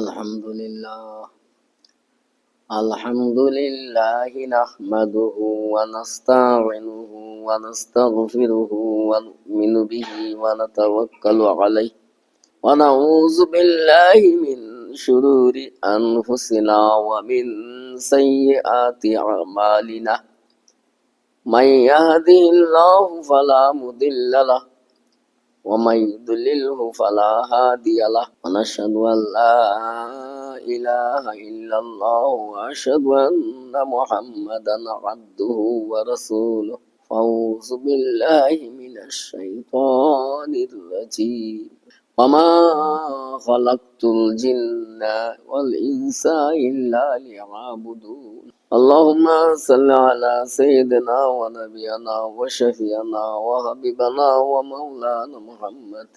Alhamdulillah. Alhamdulillah nahmaduhu wa nasta'inuhu wa nastaghfiruhu wa nu'minu bihi wa natawakkalu alayhi wa na'udzu billahi min shururi anfusina wa min sayyiati a'malina. Man yahdihillahu fala mudilla lahu ومن يضلله فلا هادي له ونشهد أن لا إله إلا الله وأشهد أن محمدا عبده ورسوله فأعوذ بالله من الشيطان الرجيم وما خلقت الجن والإنس إلا ليعبدون اللهم صل على سيدنا ونبينا وشفينا وحبيبنا ومولانا محمد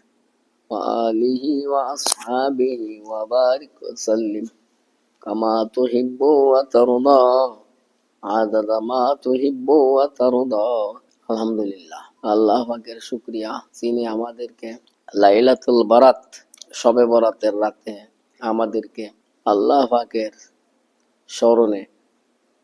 وآله وأصحابه وبارك وسلم كما تحب وترضى عدد ما تحب وترضى الحمد لله আল্লাহ পাকের শুকরিয়া যিনি আমাদেরকে লাইলাতুল বারাত শবে বরাতের রাতে আমাদেরকে আল্লাহ পাকের স্মরণে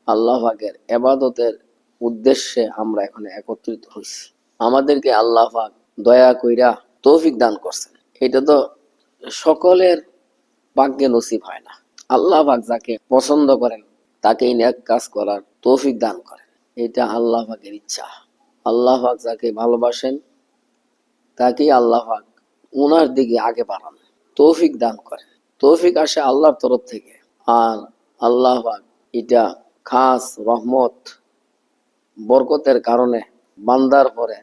আল্লাহ পাকের ইবাদতের উদ্দেশ্যে আমরা এখানে একত্রিত হইছি। আমাদেরকে আল্লাহ পাক দয়া কইরা তৌফিক দান করছেন। এটা তো সকলের ভাগ্যে নসিব হয় না। আল্লাহ পাক যাকে পছন্দ করেন তাকে নেক কাজ করার তৌফিক দান করেন, এটা আল্লাহ পাকের ইচ্ছা। আল্লাহ পাক যাকে ভালোবাসেন তাকে আল্লাহ পাক উনার দিকে আগে বাড়ান, তৌফিক দান করেন। তৌফিক আসে আল্লাহর তরফ থেকে। আর আল্লাহ পাক এটা খাস রহমত বরকতের কারণে বান্দার পরে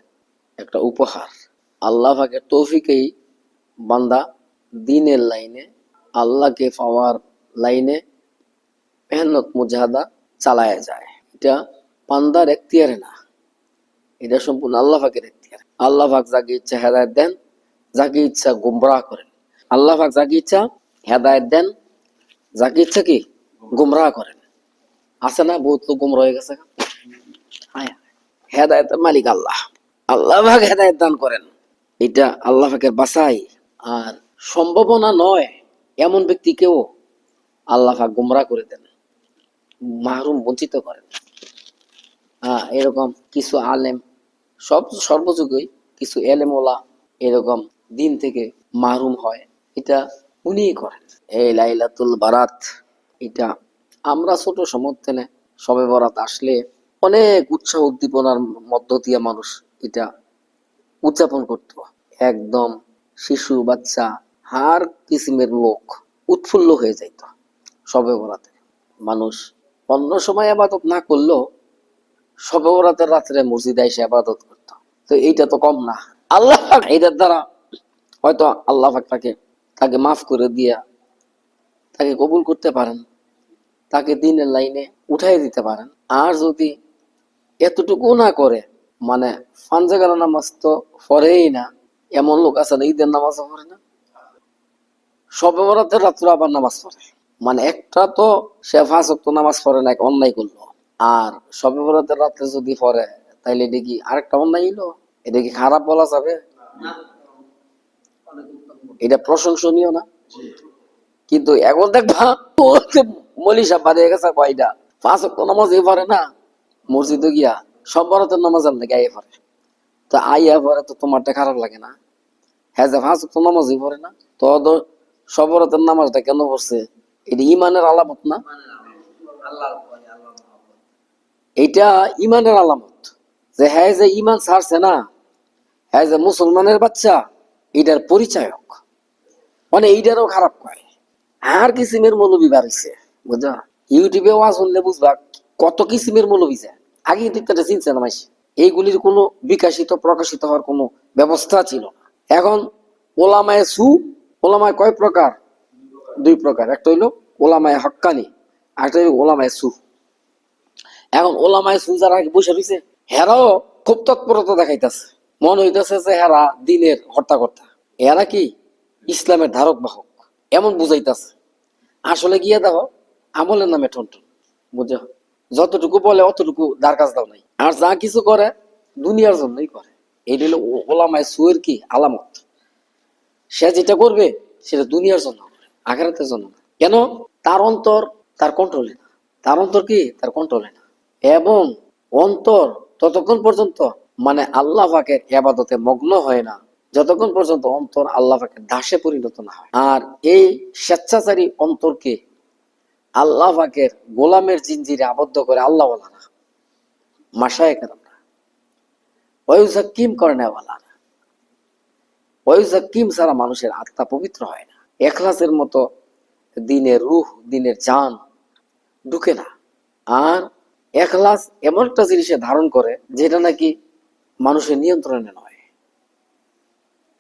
একটা উপহার। আল্লাহ পাকের তৌফিকেই বান্দা দ্বীনের লাইনে আল্লাহকে পাওয়ার লাইনে মেহনত মুজাহাদা চালায় যায়। এটা বান্দার এখতিয়ারে না, এটা সম্পূর্ণ আল্লাহ পাকের এখতিয়ার। আল্লাহ পাক যাকে ইচ্ছা হেদায়েত দেন, যাকে ইচ্ছা গুমরাহ করেন। আল্লাহ পাক যাকে ইচ্ছা হেদায়েত দেন, যাকে ইচ্ছা কি গুমরাহ করেন। আছে না বহুত লোক গুমরাহ হয়ে গেছে। হেদায়েতের মালিক আল্লাহ, আল্লাহ পাক হেদায়েত দান করেন, এটা আল্লাহ পাকের বাছাই। আর সম্ভাবনা নয় এমন ব্যক্তিকেও আল্লাহ পাক গুমরাহ করে দেন, মাহরুম বঞ্চিত করেন। এরকম কিছু আলেম সর্বযুগই কিছু এলেম ওলা এরকম দিন থেকে মাহরুম হয়, এটা উনিই করেন। এই লাইলাতুল বারাত এটা আমরা ছোট সমর্থনে শবে বরাত আসলে অনেক উৎসাহ উদ্দীপনার মধ্য দিয়ে মানুষ এটা উদযাপন করত। একদম শিশু বাচ্চা হার কিসিমের লোক উৎফুল্ল হয়ে যাইত শবে বরাতে। মানুষ অন্য সময় আবাদত না করলেও শবে বরাতের রাত্রে মসজিদে এসে আবাদত করত। তো এইটা তো কম না। আল্লাহ এইটার দ্বারা হয়তো আল্লাহ তাকে মাফ করে দিয়া তাকে কবুল করতে পারেন, তাকে দিনের লাইনে উঠাই দিতে পারেন। আর যদি এতটুকু না করে, মানে ফানজাগানা নামাজ তো পড়েই না, এমন লোক আছে না ঈদের নামাজও পড়ে না, শবে বরাতের রাত্র আবার নামাজ পড়ে। মানে একটা তো সে 5 ওয়াক্ত নামাজ পড়ে না, এক অন্যায় করলো। আর শবে বরাতের রাত্রে যদি পড়ে তাইলে এটা কি আরেকটা অন্যায় হইলো? এটা কি খারাপ বলা যাবে? এটা প্রশংসনীয় না? কিন্তু এখন দেখবা মলিশা বাড়িয়ে গেছে কয়টা 5 ওয়াক্ত নামাজই পড়ে না, মসজিদে গিয়া সব বরাতের নামাজ নাকি আইয়া পড়ে। তো আইয়া পরে তো তোমারটা খারাপ লাগে না? হ্যাঁ, যে 5 ওয়াক্ত নামাজই পড়ে না, তো সব বরাতের নামাজটা কেন পড়ছে? এটা ইমানের আলামত না? এইটা ইমানের আলামত যে হ্যাঁ যে ইমান ছাড়ছে না, হ্যাঁ যে মুসলমানের বাচ্চা, এটার পরিচয়ক। মানে এইটারও খারাপ কয়। আর কিসিমের মৌলবি বাড়িছে, বুঝা? ইউটিউবে ওয়াজ শুনলে বুঝবা কত কিসিমের মৌলবি যায়। আগে কিন্তু এটা চিনছে না মাইসে, এইগুলির কোনো বিকাশিত প্রকাশিত হওয়ার কোনো ব্যবস্থা ছিল না। এখন ওলামায়ে ওলামায় কয় প্রকার? 2 প্রকার। একটা হইলো ওলামায়ে হক্কানি, একটা হইলো ওলামায়ে সু। এখন ওলামায়ে সু যারা বসে রয়েছে হেরাও খুব তৎপরতা দেখাইতেছে, মনে হইতেছে যে হেরা দিনের হর্তাকর্তা, এরা কি ইসলামের ধারক বাহক এমন বুঝাইতেছে। আসলে গিয়ে দেখো আমলের নামে ঠনঠন, বুঝো? যতটুকু বলে অতটুকু দার কাজ দাও নাই। আর যা কিছু করে দুনিয়ার জন্যই করে। এই হলো ওলামায়ে সুয়ের কি আলামত। সে যেটা করবে সেটা দুনিয়ার জন্য, আখিরাতের জন্য না। কেন? তার অন্তর তার কন্ট্রোলে না। তার অন্তর কি? তার কন্ট্রোলে না। এবং অন্তর ততক্ষণ পর্যন্ত মানে আল্লাহ পাকের ইবাদতে মগ্ন হয় না, যতক্ষণ পর্যন্ত অন্তর আল্লাহ পাকের দাসে পরিণত না হয়। আর এই স্বেচ্ছাচারী অন্তরকে আল্লাহ পাকের গোলামের জিনজিরে আবদ্ধ করে আল্লাহ ওয়ালারা, মাশায়েখ কেরামরা, ওয়ায়ুজাক্কিম করে নেওয়ালারা। ওয়ায়ুজাক্কিম ছাড়া মানুষের আত্মা পবিত্র হয় না। এখলাসের মতো দিনের রূহ, দিনের জান ঢুকে না। আর এখলাস এমন একটা জিনিসে ধারণ করে যেটা নাকি মানুষের নিয়ন্ত্রণে নয়,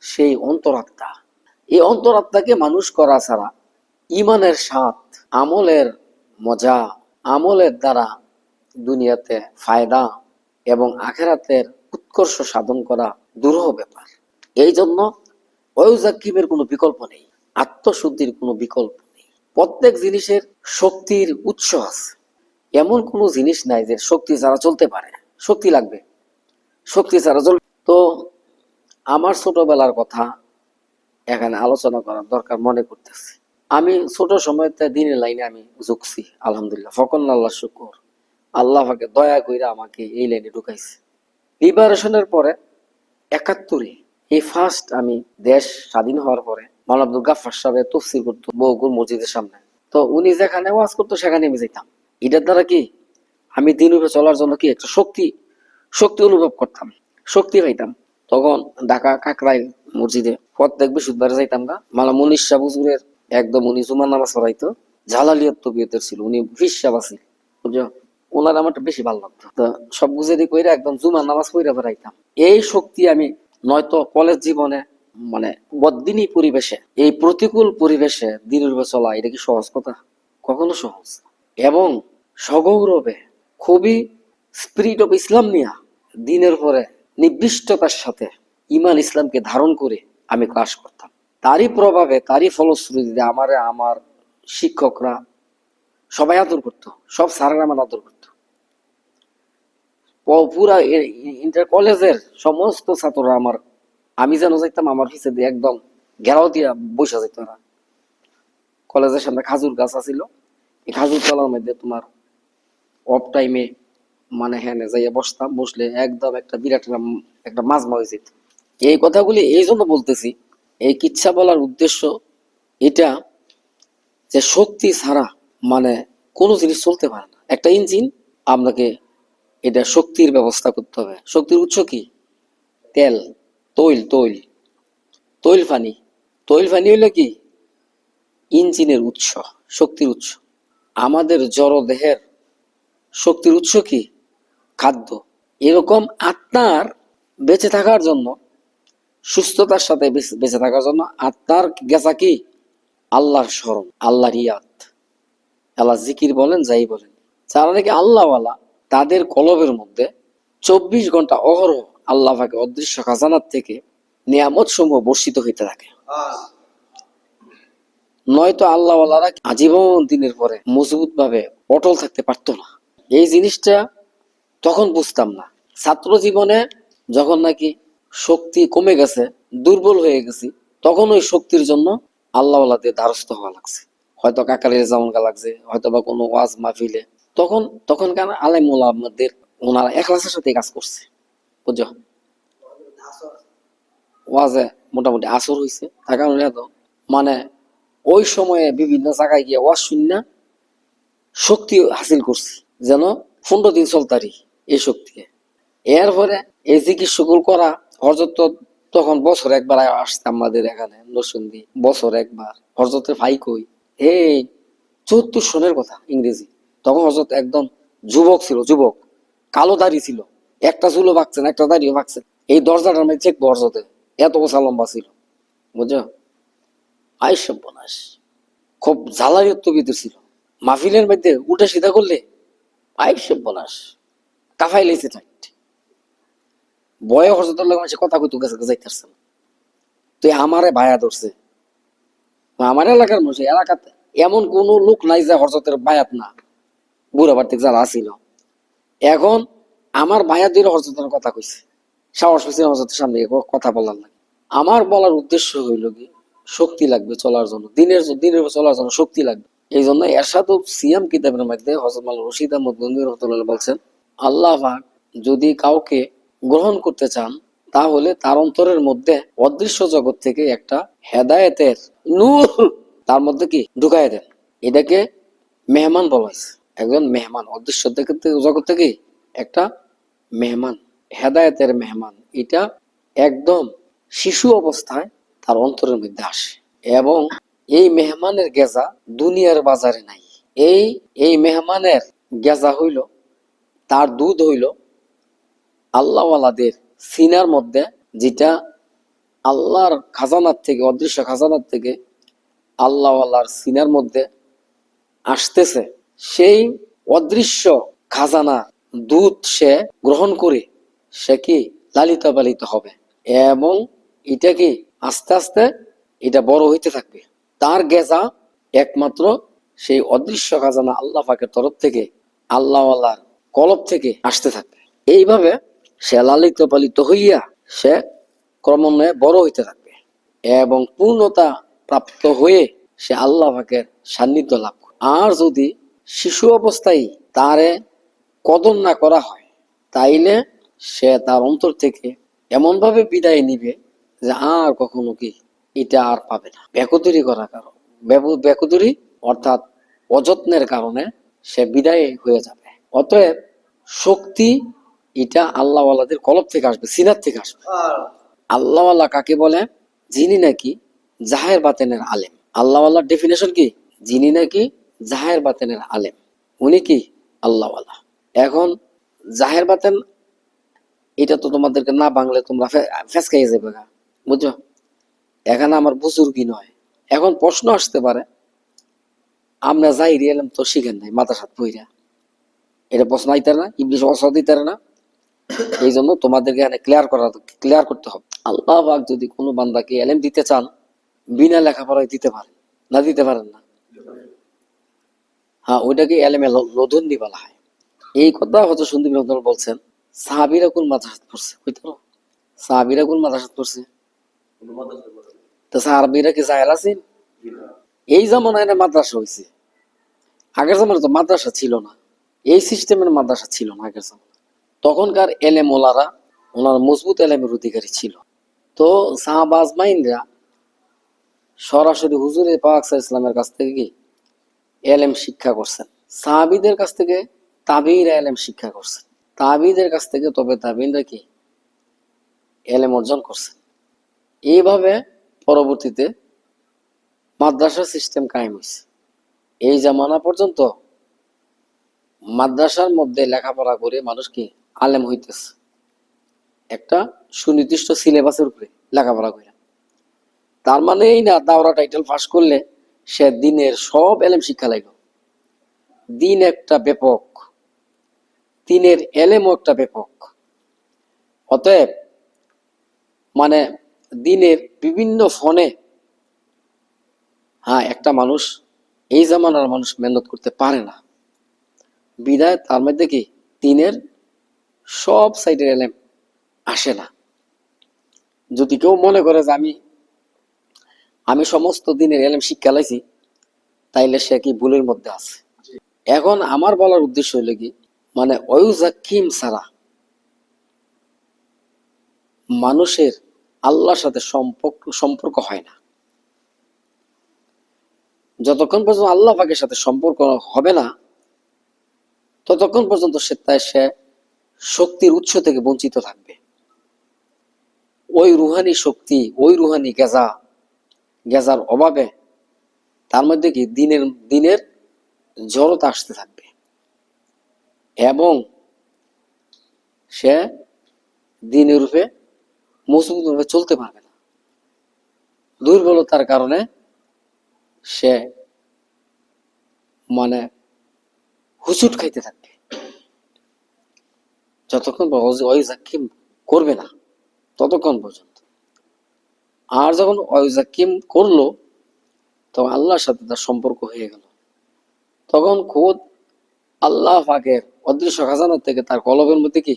সেই অন্তরাত্মা। এই অন্তরাত্মাকে মানুষ করা ছাড়া ইমানের স্বাদ, আমলের মজা, আমলের দ্বারা দুনিয়াতে ফায়দা এবং আখেরাতের উৎকর্ষ সাধন করা দুরূহ ব্যাপার। এই জন্য ওয়ায়ুজাক্কিমের কোনো বিকল্প নেই, আত্মশুদ্ধির কোনো বিকল্প নেই। প্রত্যেক জিনিসের শক্তির উৎস আছে। এমন কোনো জিনিস নাই যে শক্তি ছাড়া চলতে পারে, শক্তি লাগবে, শক্তি ছাড়া চলবে। তো আমার ছোটবেলার কথা এখানে আলোচনা করার দরকার মনে করতেছি। আমি ছোট সময়তে দিনের লাইনে আমি ঝুঁকছি, আলহামদুলিল্লাহ, ফকন আল্লাহ শুকর। আল্লাহ পাকে দয়া কইরা আমাকে এই লাইনে ঢুকাইছে। লিবারেশনের পরে ৭১ এই ফার্স্ট আমি দেশ স্বাধীন হওয়ার পরে মাওলানা আব্দুল গাফফার সাহেব তফসির করতো বগুড় মসজিদের সামনে। তো উনি যেখানে ওয়াজ করতো সেখানে আমি যেতাম। এটার দ্বারা কি আমি দিন উপরে চলার জন্য কি একটা শক্তি শক্তি অনুভব করতাম, শক্তি পাইতাম। তখন ঢাকা কাকরাইল মসজিদে প্রত্যেক বৃহস্পতিবারে যাইতাম গা। মালা মুনিশ শাহ হুজুরের একদম উনি জুমার নামাজ পড়াইতো, জালালিয়াত তবিয়তের ছিল, উনি ফিসাব আছিল, বুঝছো। ওনার আমার বেশি ভালো লাগতো। তো সব গুজেরি কইরা একদম জুমার নামাজ পড়া বেড়াইতাম। এই শক্তি আমি নয়তো কলেজ জীবনে মানে বদ্দিনী পরিবেশে, এই প্রতিকূল পরিবেশে দিনের উপর চলা এটা কি সহজ কথা? কখনো সহজ না। এবং সগৌরবে খুবই স্পিরিট অফ ইসলাম নিয়া দিনের পরে নির্দিষ্টতার সাথে ইমান ইসলামকে ধারণ করে আমি ক্লাস করতাম। তারই প্রভাবে, তারই ফলশ্রুতিতে আমার শিক্ষকরা সবাই আদর করতো, সব স্যারেরা আমার আদর করতো। পুরা ইন্টার কলেজের সমস্ত ছাত্ররা আমার, আমি যেন যাইতাম আমার পিছে দিয়ে একদম ঘেরাও দিয়া বসে যেত না। কলেজের সামনে খাজুর গাছ আছিল, এই খাজুর তলার মধ্যে তোমার অফ টাইমে মানে হ্যাঁ যাইয়া বসতাম, বসলে একদম একটা বিরাট একটা মাজমা হয়ে যেত। এই কথাগুলি এই জন্য বলতেছি, এই কিচ্ছা বলার উদ্দেশ্য এটা যে শক্তি ছাড়া মানে কোনো জিনিস চলতে পারে না। একটা ইঞ্জিন, আপনাকে এটা শক্তির ব্যবস্থা করতে হবে। শক্তির উৎস কি? তেল, তৈল, তৈল পানি। তৈল পানি হইলে কি? ইঞ্জিনের উৎস, শক্তির উৎস। আমাদের জড় দেহের শক্তির উৎস কি? খাদ্য। এরকম আত্মার বেঁচে থাকার জন্য, সুস্থতার সাথে বেঁচে থাকার জন্য আত্মার গেছা কি? আল্লাহর স্মরণ, আল্লাহর ইয়াদ, আল্লাহ জিকির বলেন যাই বলেন। যারা নাকি আল্লাহওয়ালা তাদের কলবের মধ্যে ২৪ ঘন্টা অহরহ আল্লাহ পাকে অদৃশ্য খাজানার থেকে নিয়ামত সমূহ বর্ষিত হইতে থাকে। নয়তো আল্লাহওয়ালারা আজীবন দিনের পরে মজবুত ভাবে অটল থাকতে পারতো না। এই জিনিসটা তখন বুঝতাম না। ছাত্র জীবনে যখন নাকি শক্তি কমে গেছে, দুর্বল হয়ে গেছি, তখন ওই শক্তির জন্য আল্লাহওয়ালাদের দ্বারস্থ হওয়া লাগছে। হয়তো কাকারের জামনগা লাগছে, হয়তো বা কোনো ওয়াজ মাহফিলে। তখনকার আলেম ওলামাদের ওনারা এখলাসের সাথে কাজ করছে, বুঝছো। ওয়াজে মোটামুটি আসর হয়েছে, তার কারণে তো মানে ওই সময়ে বিভিন্ন জায়গায় গিয়ে ওয়াজ শুননা শক্তি হাসিল করছি, যেন 15 দিন চলতারি এই শক্তি। এরপরে এই চিকিৎসকগুলো করা হরজত তো তখন বছর একবার আসছে আমাদের এখানে নরসিংদী, বছর একবার। হরজতের ভাই কই, এই ৭৪ সনের কথা, ইংরেজি। তখন হরজত একদম যুবক ছিল, যুবক, কালো দাড়ি ছিল, একটা চুলও ভাগছে না, একটা দাড়িও ভাগছে। এই দরজাটার মধ্যে চেক হরজতে এত বছর লম্বা ছিল, বুঝছো। আইসব বনাস খুব জ্বালারিয়ত্ব ভিতর ছিল। মাহফিলের মধ্যে উল্টা সিধা করলে আইসব বনাস কাফাই লেছে টাইট। বয়ে হরজতের লোক মানুষের কথা কইতে গেছে যাইতেছে না। তুই আমারে ভায়া ধরছে। আমার এলাকার মানুষ, এলাকাতে এমন কোন লোক নাই যে হরজতের বায়াত না, বুড়া বাড়িতে যারা আসিল। এখন আমার ভাইয়া দিয়ে হরজতের কথা কইছে, সাহস পেয়েছে হরজতের সামনে কথা বলার লাগে। আমার বলার উদ্দেশ্য হইল কি, শক্তি লাগবে চলার জন্য, দিনের চলার জন্য শক্তি লাগবে। এই জন্য এরশাদ সিয়াম কিতাবের মধ্যে হযরত মাওলানা রশিদ আহমদ গঙ্গোহী রাহমাতুল্লাহ বলছেন, আল্লাহ পাক যদি কাউকে গ্রহণ করতে চান তাহলে তার অন্তরের মধ্যে অদৃশ্য জগৎ থেকে একটা হেদায়েতের নূর তার মধ্যে কি ঢুকায় দেন। এটাকে মেহমান বলা হয়েছে। একজন মেহমান অদৃশ্য জগৎ থেকে একটা মেহমান, হেদায়েতের মেহমান, এটা একদম শিশু অবস্থায় তার অন্তরের মধ্যে আসে এবং এই মেহমানের গেজা দুনিয়ার বাজারে নাই। এই এই মেহমানের গেজা হইল, তার দুধ হইল আল্লাহওয়ালাদের সিনার মধ্যে, যেটা আল্লাহর খাজানার থেকে, অদৃশ্য খাজানার থেকে আল্লাহওয়ালার সিনার মধ্যে আসতেছে। সেই অদৃশ্য খাজানা দুধ সে গ্রহণ করে সে কি লালিত পালিত হবে এবং এটা কি আস্তে আস্তে এটা বড় হইতে থাকবে। তার গেজা একমাত্র সেই অদৃশ্য খাজানা আল্লাহ পাকের তরফ থেকে, আল্লাহওয়ালার কলব থেকে আসতে থাকবে। এইভাবে সে লালিত পালিত হইয়া সে ক্রমান্বয়ে বড় হইতে থাকবে এবং পূর্ণতা প্রাপ্ত হয়ে সে আল্লাহ পাকের সান্নিধ্য লাভ করে। আর যদি শিশু অবস্থায় তারে কদর না করা হয় তাইলে সে তার অন্তর থেকে এমন ভাবে বিদায় নিবে যে আর কখনো কি এটা আর পাবে না। বেকুদুরি করার কারণ, বেকুদুরি অর্থাৎ অযত্নের কারণে সে বিদায় হয়ে যাবে। অতএব শক্তি এটা আল্লাহওয়ালাদের কলব থেকে আসবে, সিনার থেকে আসবে। আল্লাহওয়ালা কাকে বলে? যিনি নাকি জাহের বাতেনের আলেম। আল্লাহওয়ালার ডেফিনেশন কি? যিনি নাকি জাহের বাতেনের আলেম, উনি কি আল্লাহওয়ালা। এখন জাহের বাতেন এটা তো তোমাদেরকে না বাংলে তোমরা ফেসকাইয়ে যাবে, বুঝছো? এখানে আমার বুজুর্গি নয়। এখন প্রশ্ন আসতে পারে, আমরা জাহিরি এলেম তো শিখেন নাই মাদ্রাসাত পইরা, এটা প্রশ্ন আইতে না, ইবলিশ অসদ দিতে না। এই জন্য তোমাদেরকে এখানে ক্লিয়ার করতে হবে। আল্লাহ পাক যদি কোনো বান্দাকে এলেম দিতে চান বিনা লেখাপড়ায় দিতে পারেন, না দিতে পারেন না? হ্যাঁ, ওইটাকে এলেমে লদুন্নি বলা হয়। এই কথা হয়তো সন্দীপ রহমান বলছেন। সাহাবীরা কোন মাদ্রাসাত পড়ছে? কইতে পারো? সাহাবীরা কোন মাদ্রাসাত পড়ছে? তো সাহাবীরা কি জাহেল আছেন? এই জামানায় না মাদ্রাসা হয়েছে। আগের জামানায় তো মাদ্রাসা ছিল না, এই সিস্টেমের মাদ্রাসা ছিল না আগের জামানায়। তখনকার এলেম ওলারা ওনার মজবুত এলেমের অধিকারী ছিল। তো সাহাবা আজমাইনরা সরাসরি হুজুরে পাক সাল্লাল্লাহু আলাইহি ওয়াসাল্লামের কাছ থেকে কি এলেম শিক্ষা করছেন। সাহাবীদের কাছ থেকে তাবেঈরা এলেম শিক্ষা করছেন। তাবেঈদের কাছ থেকে তবে তাবেঈনরা কি এলেম অর্জন করছেন। এইভাবে পরবর্তীতে মাদ্রাসা সিস্টেম কায়েম হয়েছে। এই জামানা পর্যন্ত মাদ্রাসার মধ্যে লেখাপড়া করে মানুষ কি আলেম হইতেছে, একটা সুনির্দিষ্ট সিলেবাসের উপরে লেখাপড়া করে। তার মানে এই না দাওরা টাইটেল পাস করলে সে দিনের সব এলেম শিক্ষা লাগলো। দিন একটা ব্যাপক, দিনের এলেমও একটা ব্যাপক। অতএব মানে দিনের বিভিন্ন ফনে, হ্যাঁ, একটা মানুষ এই জামানার মানুষ মেহনত করতে পারে না, বিধায় তার মধ্যে কি দিনের সব সাইডের এলেম আসে না। যদি কেউ মনে করে যে আমি সমস্ত দিনের এলেম শিক্ষা লাইছি, তাইলে সে কি ভুলের মধ্যে আছে। এখন আমার বলার উদ্দেশ্য হইলে কি, মানে ওয়ুজাক্কিম ছাড়া মানুষের আল্লাহর সাথে সম্পর্ক হয় না। যতক্ষণ পর্যন্ত আল্লাহ পাকের সাথে সম্পর্ক হবে না ততক্ষণ পর্যন্ত সে শক্তির উৎস থেকে বঞ্চিত থাকবে। ওই রুহানি শক্তি, ওই রুহানি গেজার অভাবে তার মধ্যে কি দিনের জড়তা আসতে থাকবে এবং সে দিনের রূপে মজবুতভাবে চলতে পারবে না। দুর্বলতার কারণে সে মানে হুচুট খাইতে থাকবে যতক্ষণ ওয়াইজাকিম করবে না ততক্ষণ পর্যন্ত। আর যখন ওয়াইজাকিম করলো তখন আল্লাহর সাথে তার সম্পর্ক হয়ে গেল, তখন খোদ আল্লাহ পাকের অদৃশ্য খাজানা থেকে তার কলবের মধ্যে কি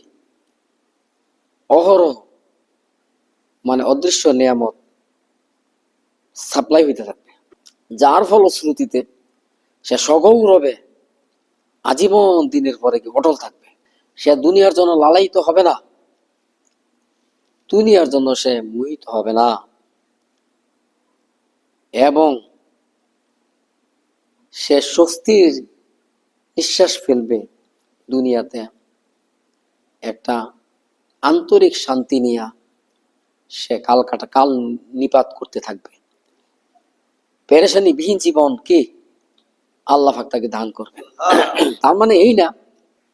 অহরহ মানে অদৃশ্য নিয়ামত সাপ্লাই হইতে থাকবে, যার ফলশ্রুতিতে সে সগৌরবে আজীবন দিনের পরে কি অটল থাকবে। সে দুনিয়ার জন্য লালায়িত হবে না, দুনিয়ার জন্য সে মোহিত হবে না, এবং সে স্বস্তির নিঃশ্বাস ফেলবে দুনিয়াতে, একটা আন্তরিক শান্তি নিয়ে সে কাল নিপাত করতে থাকবে। পেরেশানি বিহীন জীবন কি আল্লাহ পাক তাকে দান করবেন। তার মানে এই না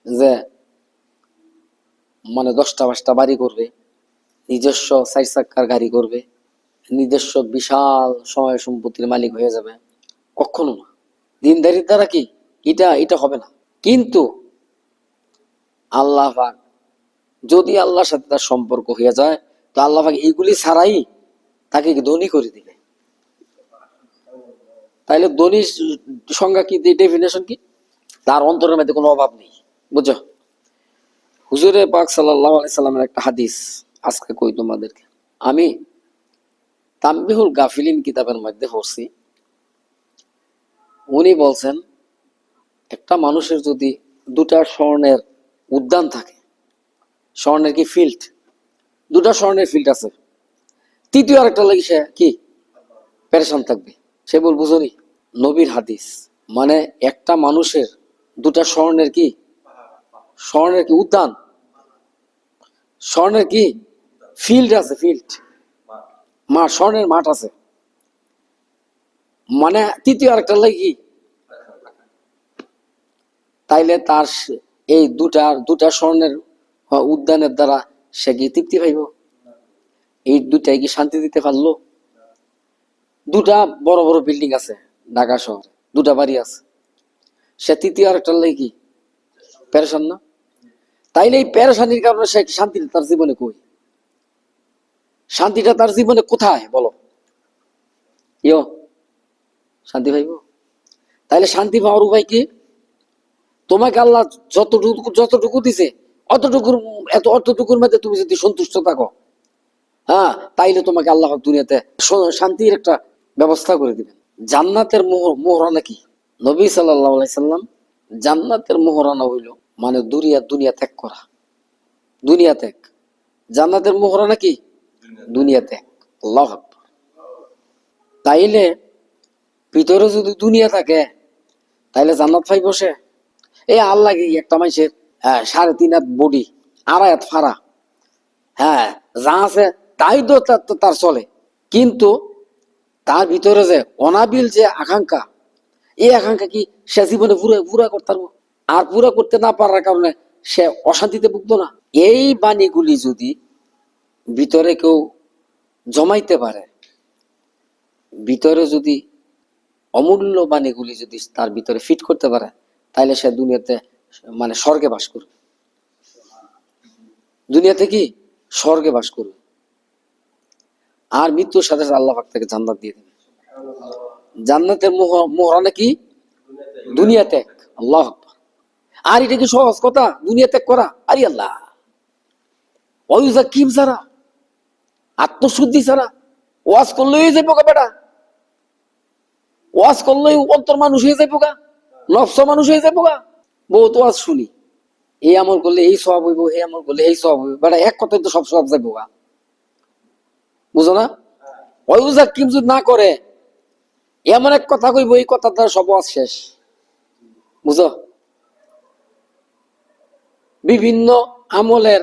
যে মানে 10টা বাড়ি করবে, নিজস্ব 4 চাক্কার গাড়ি করবে, নিজস্ব বিশাল সহায় সম্পত্তির মালিক হয়ে যাবে, কখনো না। দিনদারির দ্বারা কি এটা হবে না। কিন্তু আল্লাহ পাক যদি আল্লাহর সাথে তার সম্পর্ক হয়ে যায়, তো আল্লাহ পাক এইগুলি ছাড়াই তাকে ধনী করে দিবে। তাইলে ধনী সংজ্ঞা কি, ডেফিনেশন কি? তার অন্তরের মধ্যে কোনো অভাব নেই, বুঝছো? হুজুরে পাক সাল্লাল্লাহু আলাইহি সাল্লামের একটা হাদিস আজকে কই তোমাদেরকে। আমি তানবিহুল গাফিলিন কিতাবের মধ্যে পড়ছি। উনি বলছেন, একটা মানুষের যদি 2টা স্বর্ণের উদ্যান থাকে, স্বর্ণের কি ফিল্ড, 2টা স্বর্ণের ফিল্ড আছে, তৃতীয় আরেকটা লাগি সে কি পেরেশান থাকবে, সে বল বুঝনি? নবীর হাদিস। মানে একটা মানুষের 2টা স্বর্ণের কি উদ্যান, স্বর্ণের কি ফিল্ড আছে, ফিল্ড মাঠ, স্বর্ণের মাঠ আছে, মানে তৃতীয় আরেকটা লাগি। তাইলে তার এই দুটা স্বর্ণের উদ্যানের দ্বারা সে কি তৃপ্তি পাইব? এই দুটাই কি শান্তি দিতে পারলো? 2টা বড় বড় বিল্ডিং আছে ঢাকা শহরে, 2টা বাড়ি আছে, সে তৃতীয় আরেকটা লাগি পেরেশান না? তাইলে এই পেরেশানির কারণে সে শান্তিটা তার জীবনে কই? শান্তিটা তার জীবনে কোথায় বলো? ইয়ো শান্তি পাইব? তাইলে শান্তি পাওয়ার উপায় কি? তোমাকে আল্লাহ যতটুকু দিছে অতটুকুর মধ্যে তুমি যদি সন্তুষ্ট থাকো, হ্যাঁ, তাইলে তোমাকে আল্লাহ দুনিয়াতে শান্তির একটা ব্যবস্থা করে দিবেন। জান্নাতের মোহরানা কি? নবী সাল্লাল্লাহু আলাইহি সাল্লাম জান্নাতের মোহরানা হইল মানে দুনিয়া ত্যাগ করা, দুনিয়া ত্যাগ। জান্নাতের মোহরানা কি? দুনিয়া ত্যাগ। আল্লাহু আকবার। তাইলে ভিতরে যদি দুনিয়া থাকে, তাইলে জান্নাত পাই বসে? এই আল্লাহ কি একটা মানুষের 3.5 হাত বডি, 2.5 হাত ফাড়া, হ্যাঁ, যা আছে তাই তো তার চলে, কিন্তু তার ভিতরে যে অনাবিল যে আকাঙ্ক্ষা, এই আকাঙ্ক্ষা কি সে জীবনে পুরা করতে পারবো? আর পুরা করতে না পারার কারণে সে অশান্তিতে ভুগতো না। এই বাণীগুলি যদি ভিতরে কেউ জমাইতে পারে, ভিতরে যদি অমূল্য বাণীগুলি যদি তার ভিতরে ফিট করতে পারে, তাহলে সে দুনিয়াতে মানে স্বর্গে বাস করবে। দুনিয়াতে কি স্বর্গে বাস করবে, আর মৃত্যুর সাথে সাথে আল্লাহ পাক তাকে জান্নাত দিয়ে দেবে। জান্নাতের মোহরানা কি? দুনিয়া ত্যাগ। আল্লাহ আকবার। আর এটা কি সহজ কথা দুনিয়া ত্যাগ করা? আরে আল্লাহ, অয়ুজাকিম ছাড়া, আত্মশুদ্ধি ছাড়া ওয়াজ করলেই যাইব গা বেটা, ওয়াজ করলেই অন্তর মানুষ হয়ে যাইব গা, নফস মানুষ হয়ে যাইব গা। বহুত ওয়াজ শুনি, এই আমল করলে এই সব হইব, এই আমল করলে এই সব হইব, বেটা এক কথায় তো সব যাইব গা, বুঝো না? অয়ুজাকিম যদি না করে, এমন এক কথা কইব, এই কথা দ্বারা সব ওয়াজ শেষ, বুঝো? বিভিন্ন আমলের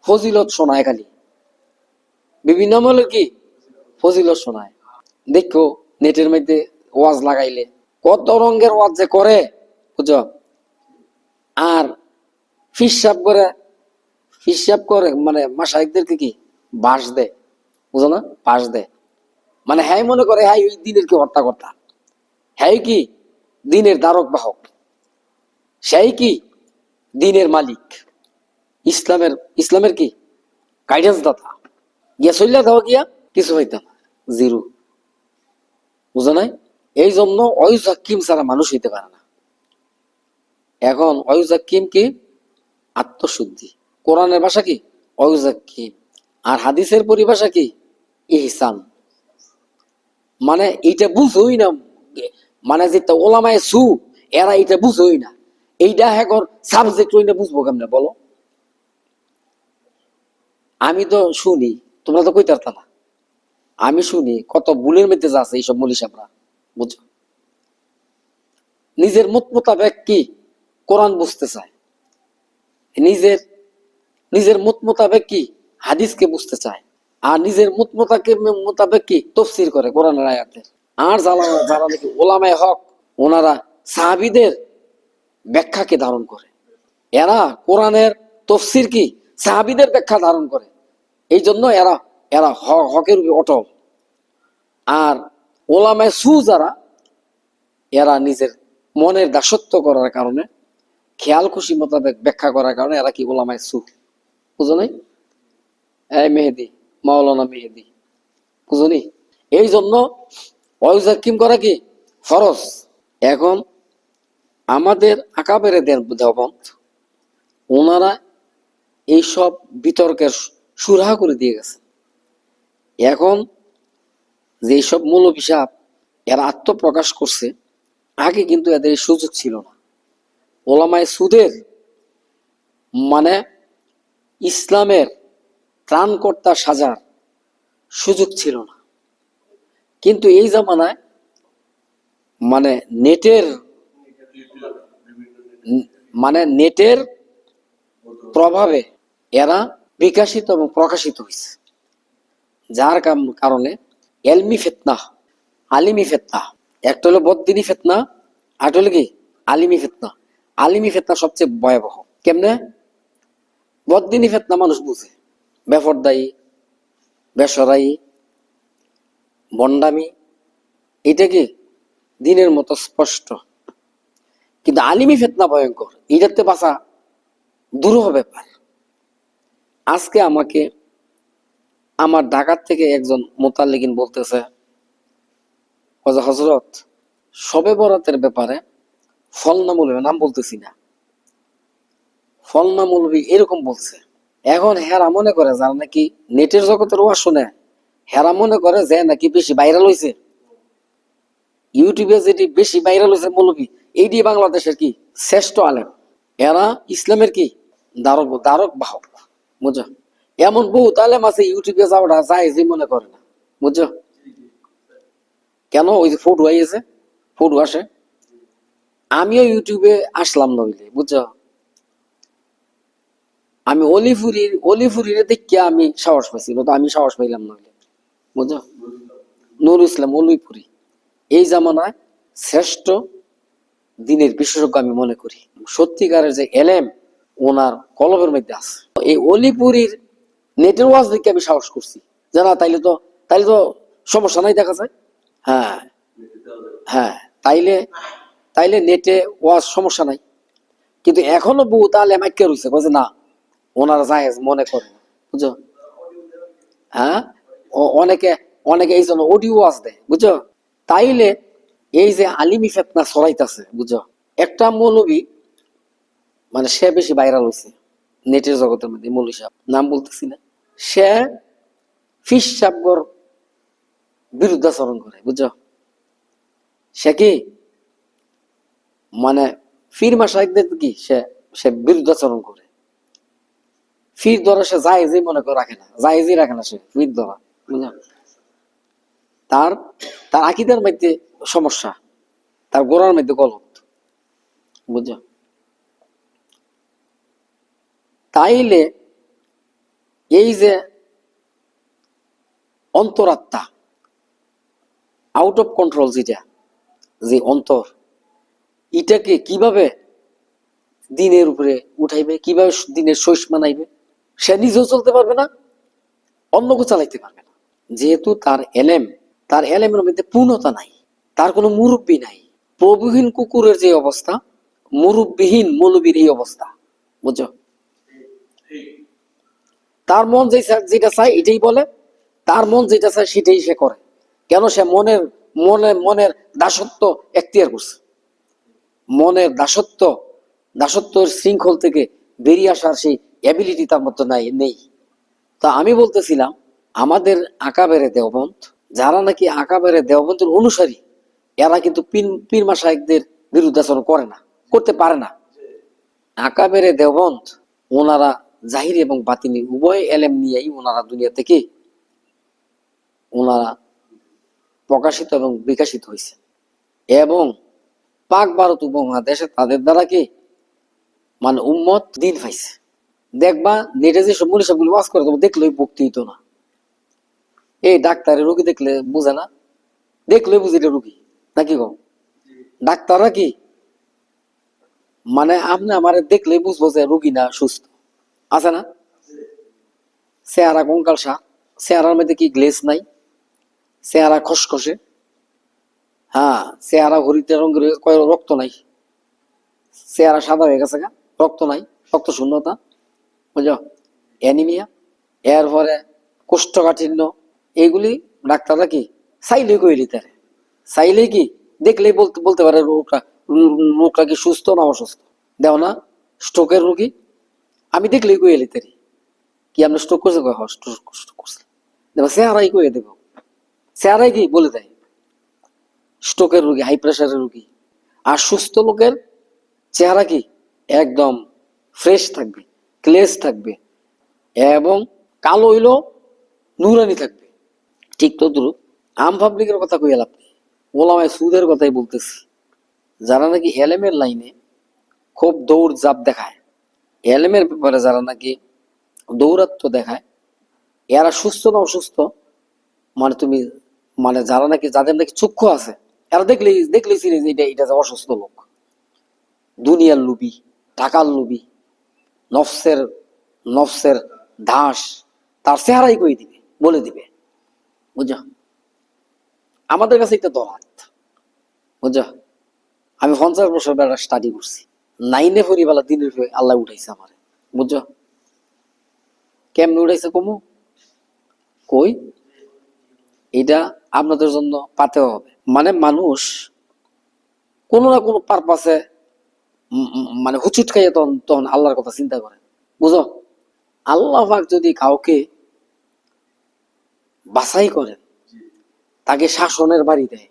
ফজিলত শোনায়, খালি বিভিন্ন আমলের কি ফজিলত শোনায়। দেখো নেটের মধ্যে ওয়াজ লাগাইলে কত রঙের ওয়াজ যে করে, বুঝো? আর ফিসাব করে মানে মাশায়েখদেরকে কি বাস দেয়, বুঝো না? বাস দেয় মানে হ্যাঁ মনে করে হ্যাঁ ওই দিনের কি হত্যা কর্তা, হ্যাঁ কি দিনের দ্বারক বাহক, সেই কি দিনের মালিক, ইসলামের কি গাইডেন্স দাতা। গিয়া চলিয়া দেওয়া গিয়া কিছু হইতাম জিরো, বুঝো নাই? এই জন্য অয়ুজাকিম ছাড়া মানুষ হইতে পারে না। এখন অয়ুজাকিম কি? আত্মশুদ্ধি। কোরআনের ভাষা কি? অয়ুজাকিম। আর হাদিসের পরিভাষা কি? ইহসান। মানে এইটা বুঝোই না, মানে যেটা ওলামায়ে সু এরা এটা বুঝোই না, এইটা হ্যাঁ সাবজেক্ট হইলে বুঝবো কেমনে বলো? আমি তো শুনি, তোমরা তো কইতে পারতা না। আমি শুনি কত ভুলের মধ্যে যাচ্ছে এইসব মলি সাহেবরা, বুঝছো? নিজের মত মোতাবেক কি কোরআন বুঝতে চায়, নিজের নিজের মত মোতাবেক কি হাদিসকে বুঝতে চায়, আর নিজের মত মোতাবেক কি তফসির করে কোরআনের আয়াতের। আর যারা যারা নাকি ওলামায়ে হক, ওনারা সাহাবীদের ব্যাখ্যাকে ধারণ করে, এরা কোরআনের তফসির কি সাহাবীদের ব্যাখ্যা ধারণ করে। এই জন্য এরা এরা হকের উপরে অটল। আর ওলামায়ে সু যারা, এরা নিজের মনের দাসত্ব করার কারণে, খেয়াল খুশি মোতাবেক ব্যাখ্যা করার কারণে এরা কি ওলামায়ে সু, বুঝো নাই? এই মেহেদি, মাওলানা মেহেদি, বুঝো নি? এই জন্য ওয়াইজাকিম করা কি ফরজ। এখন আমাদের আকাবেরে দেওবন্দ, ওনারা এইসব বিতর্কের সুরাহা করে দিয়ে গেছে। এখন যেসব মৌলবী সাহেব এরা আত্মপ্রকাশ করছে, আগে কিন্তু এদের এই সুযোগ ছিল না। ওলামায়ে সুদের মানে ইসলামের ত্রাণকর্তা সাজার সুযোগ ছিল না। কিন্তু এই জামানায় মানে নেটের নেটের প্রভাবে এরা বিকাশিত এবং প্রকাশিত হয়েছে, যার কারণে এলমি ফিতনা, আলিমি ফিতনা, একটা হলো বদ্দিনী ফিতনা, আর হলো কি আলিমি ফিতনা। আলিমি ফিতনা সবচেয়ে ভয়াবহ। কেমনে? বদ্দিনী ফিতনা মানুষ বুঝে, বেফরদায়ী, বেসরাই, বন্ডামি, এটা কি দিনের মতো স্পষ্ট। কিন্তু আলিমি ফিতনা ভয়ঙ্কর, এটাতে বাঁচা দুরূহ ব্যাপার। আজকে আমাকে আমার ঢাকার থেকে একজন মোতাল্লিকিন বলতেছে, হযরত শবে বরাতের ব্যাপারে ফলনা মৌলবী, নাম বলতেছি না, ফলনা মৌলবী এরকম বলছে। এখন হেরা মনে করে যারা নাকি নেটের জগতের ওয়াজ শুনে, হেরা মনে করে যে নাকি বেশি ভাইরাল হয়েছে, ইউটিউবে যেটি বেশি ভাইরাল হয়েছে মৌলবী, এইটি বাংলাদেশের কি শ্রেষ্ঠ আলেম। এরা ইসলামের কি দ্বারক দ্বারক বাহক, বুঝছো? এমন বহুত আলেম আছে ইউটিউবে যাওয়াটা যায় যে মনে করে না, বুঝছো? কেন? ওই যে ফটো আইছে, ফটো আসে। আমিও ইউটিউবে আসলাম নইলে, বুঝছো? আমি অলিফুরির দেখে আমি সাহস পাইছিল, তো আমি সাহস পাইলাম নইলে, বুঝছো? নুরুল ইসলাম অলিপুরি এই জামানায় শ্রেষ্ঠ দিনের বিশেষজ্ঞ আমি মনে করি। সত্যিকারের যে এলেম ওনার কলবের মধ্যে আছে। এই অলিপুরির নেটের ওয়াজ দেখে আমি সাহস করছি, জানা তাইলে তো সমস্যা নাই দেখা যায়। হ্যাঁ, হ্যাঁ, তাইলে তাইলে নেটে ওয়াজ সমস্যা নাই। কিন্তু এখনো বহুত আলেম আটকে রয়েছে, বলছে না ওনারা জায়েজ মনে করে না, বুঝছো? হ্যাঁ, অনেকে অনেকে এই জন্য অডিও ওয়াজ দেয়, বুঝছো? তাইলে এই যে আলিমি ফেতনা ছড়াইতেছে, বুঝছো? একটা মৌলবী মানে সে বেশি ভাইরাল হয়েছে নেটের জগতের মধ্যে, মৌলবী সাহেব, নাম বলতেছি না, সে ফিস সাবগর বিরুদ্ধাচরণ করে, বুঝছো? সে কি মানে ফির মাসাইকদের কি সে সে বিরুদ্ধাচরণ করে। ফির ধরা সে জায়েজই মনে করে রাখে না, জায়েজই রাখে না সে ফির ধরা, বুঝছো? তার তার আকীদার মধ্যে সমস্যা, তার গোড়ার মধ্যে গলত, বুঝছো? তাইলে এই যে অন্তরাত্মা, আউট অফ কন্ট্রোল, যেটা যে অন্তর, এটাকে কিভাবে দিনের উপরে উঠাইবে, কিভাবে দিনের শৈশ মানাইবে, সে নিজেও চলতে পারবে না, অন্যকে চালাইতে পারবে না। যেহেতু তার এলেমের মধ্যে পূর্ণতা নাই, তার কোনো মুরব্বী নাই। প্রভুহীন কুকুরের যে অবস্থা, মুরব্বিহীন মৌলবীর এই অবস্থা, বুঝছো? তার মন যেটা চায় এটাই বলে, তার মন যেটা চায় সেটাই সে করে। কেন? সে মনের দাসত্ব এখতিয়ার করছে। মনের দাসত্বর শৃঙ্খল থেকে বেরিয়ে আসার সেই অ্যাবিলিটি তার মধ্যে নেই। তা আমি বলতেছিলাম, আমাদের আকাবেরে দেওবন্দ যারা নাকি আকাবেরে দেওবন্দের অনুসারী, এরা কিন্তু পীর মাশায়েখদের বিরুদ্ধাচরণ করে না, করতে পারে না। আকাবেরে দেওবন্দ ওনারা জাহিরি এবং বাতিনি উভয় এলেম নিয়েই ওনারা দুনিয়া থেকে ওনারা প্রকাশিত এবং বিকাশিত হয়েছে। এবং পাক ভারত উপমহাদেশে তাদের দ্বারা কি মানে উম্মত দিন পাইছে। দেখবা নেটে যে সব মনীষী সবগুলো ওয়াজ করে তোমার দেখলেই ভক্তি হইতো না। এই ডাক্তারের রোগী দেখলে বুঝে না, দেখলে বুঝি এটা রোগী নাকি গো? ডাক্তাররা কি মানে আপনি আমার দেখলে বুঝবো যে রোগী না সুস্থ, আছে না? চেহারা কঙ্কাল সা, চেহারার মধ্যে কি গ্লেজ নাই, চেহারা খসখসে, হ্যাঁ চেহারা হরিতে রঙের রক্ত নাই, চেহারা সাদা হয়ে গেছে গা, রক্ত নাই, রক্ত শূন্যতা, বুঝলো, অ্যানিমিয়া, এরপরে কোষ্ঠকাঠিন্য, এইগুলি ডাক্তাররা কি চাইলেই কই দিতে পারে। চাইলেই কি দেখলেই বলতে বলতে পারে রোগটা কি সুস্থ না অসুস্থ। দেও না স্ট্রোকের রোগী, আমি দেখলেই কই দিতে পারি কি আপনি স্ট্রোক করছে, স্ট্রোক করছে, দেবো চেহারাই কয়ে দেব, চেহারাই কি বলে দেয় স্ট্রোকের রোগী, হাই প্রেশারের রোগী। আর সুস্থ লোকের চেহারা কি একদম ফ্রেশ থাকবে, ক্লেজ থাকবে এবং কালো হইলেও নুরানি থাকবে। ঠিক তো দ্রুত আম পাবলিকের কথা কই এলাম, ওলামায় সুদের কথাই বলতেছি। যারা নাকি এলেমের লাইনে খুব দৌড় জাপ দেখায়, এলেমের ব্যাপারে যারা নাকি দৌরাত্ম দেখায়, এরা সুস্থ না অসুস্থ মানে তুমি মানে যারা নাকি যাদের নাকি চক্ষু আছে, এরা দেখলেই চিনি যে এটা যে অসুস্থ লোক। দুনিয়ার লুবি, টাকার লুবি, নফসের নফসের দাস, তার চেহারাই কই দিবে, বলে দিবে, বুঝা? আমাদের কাছে একটা দরাত, বুঝা? আমি 50 বছর বেলা স্টাডি করছি, 9-এ পরিবেলা দিনের আল্লাহ উঠাইছে আমার, বুঝছো? কেমনে উঠাইছে কমু কই, এটা আপনাদের জন্য পাতে হবে। মানে মানুষ কোনো না কোনো পারপাসে মানে হুচুট খাইয়ে তখন তখন আল্লাহর কথা চিন্তা করে, বুঝো? আল্লাহ পাক যদি কাউকে বাছাই করেন, তাকে শাসনের বাড়ি দেয়,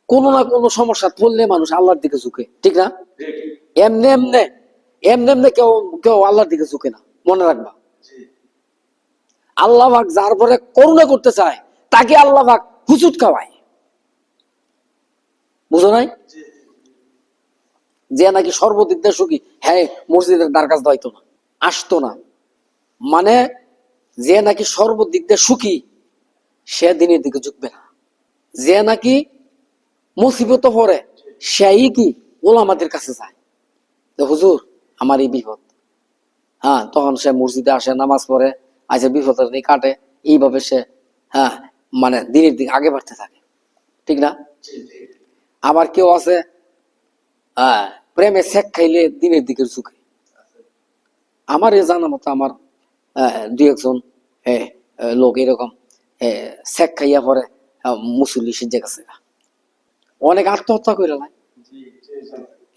কোনো না কোনো সমস্যা পড়লে মানুষ আল্লাহর দিকে ঝুঁকে, ঠিক না? এমনে এমনে এমনে এমনে কেউ কেউ আল্লাহর দিকে ঝুঁকে না, মনে রাখবা। আল্লাহ পাক যার পরে করুণা করতে চায় তাকে আল্লাহ পাক হুচুট খাওয়ায়, বুঝো নাই? যে নাকি সর্বদিক দিয়ে সুখী, হ্যাঁ মসজিদের দ্বার কাছ দাইতো না, আসতো না, মানে যে নাকি সর্বদিক দিয়ে সুখী সে দিনের দিকে ঝুঁকবে না। যে নাকি মুসিবত পড়ে সেই কি ওলামাদের কাছে যায়, হুজুর আমার এই বিপদ, হ্যাঁ তখন সে মসজিদে আসে, নামাজ পড়ে, আজ বিপদের নিয়ে কাটে, এইভাবে সে হ্যাঁ মানে দিনের দিকে আগে বাড়তে থাকে, ঠিক না? আবার কেউ আছে হ্যাঁ প্রেমে শেখ খাইলে দিনের দিকে ঝুঁকে। আমার এ জানা মতো আমার দুই একজন লোক এরকম শেখ খাইয়া পরে মুসল্লি সিজে গেছে, অনেক আত্মহত্যা করে নাই।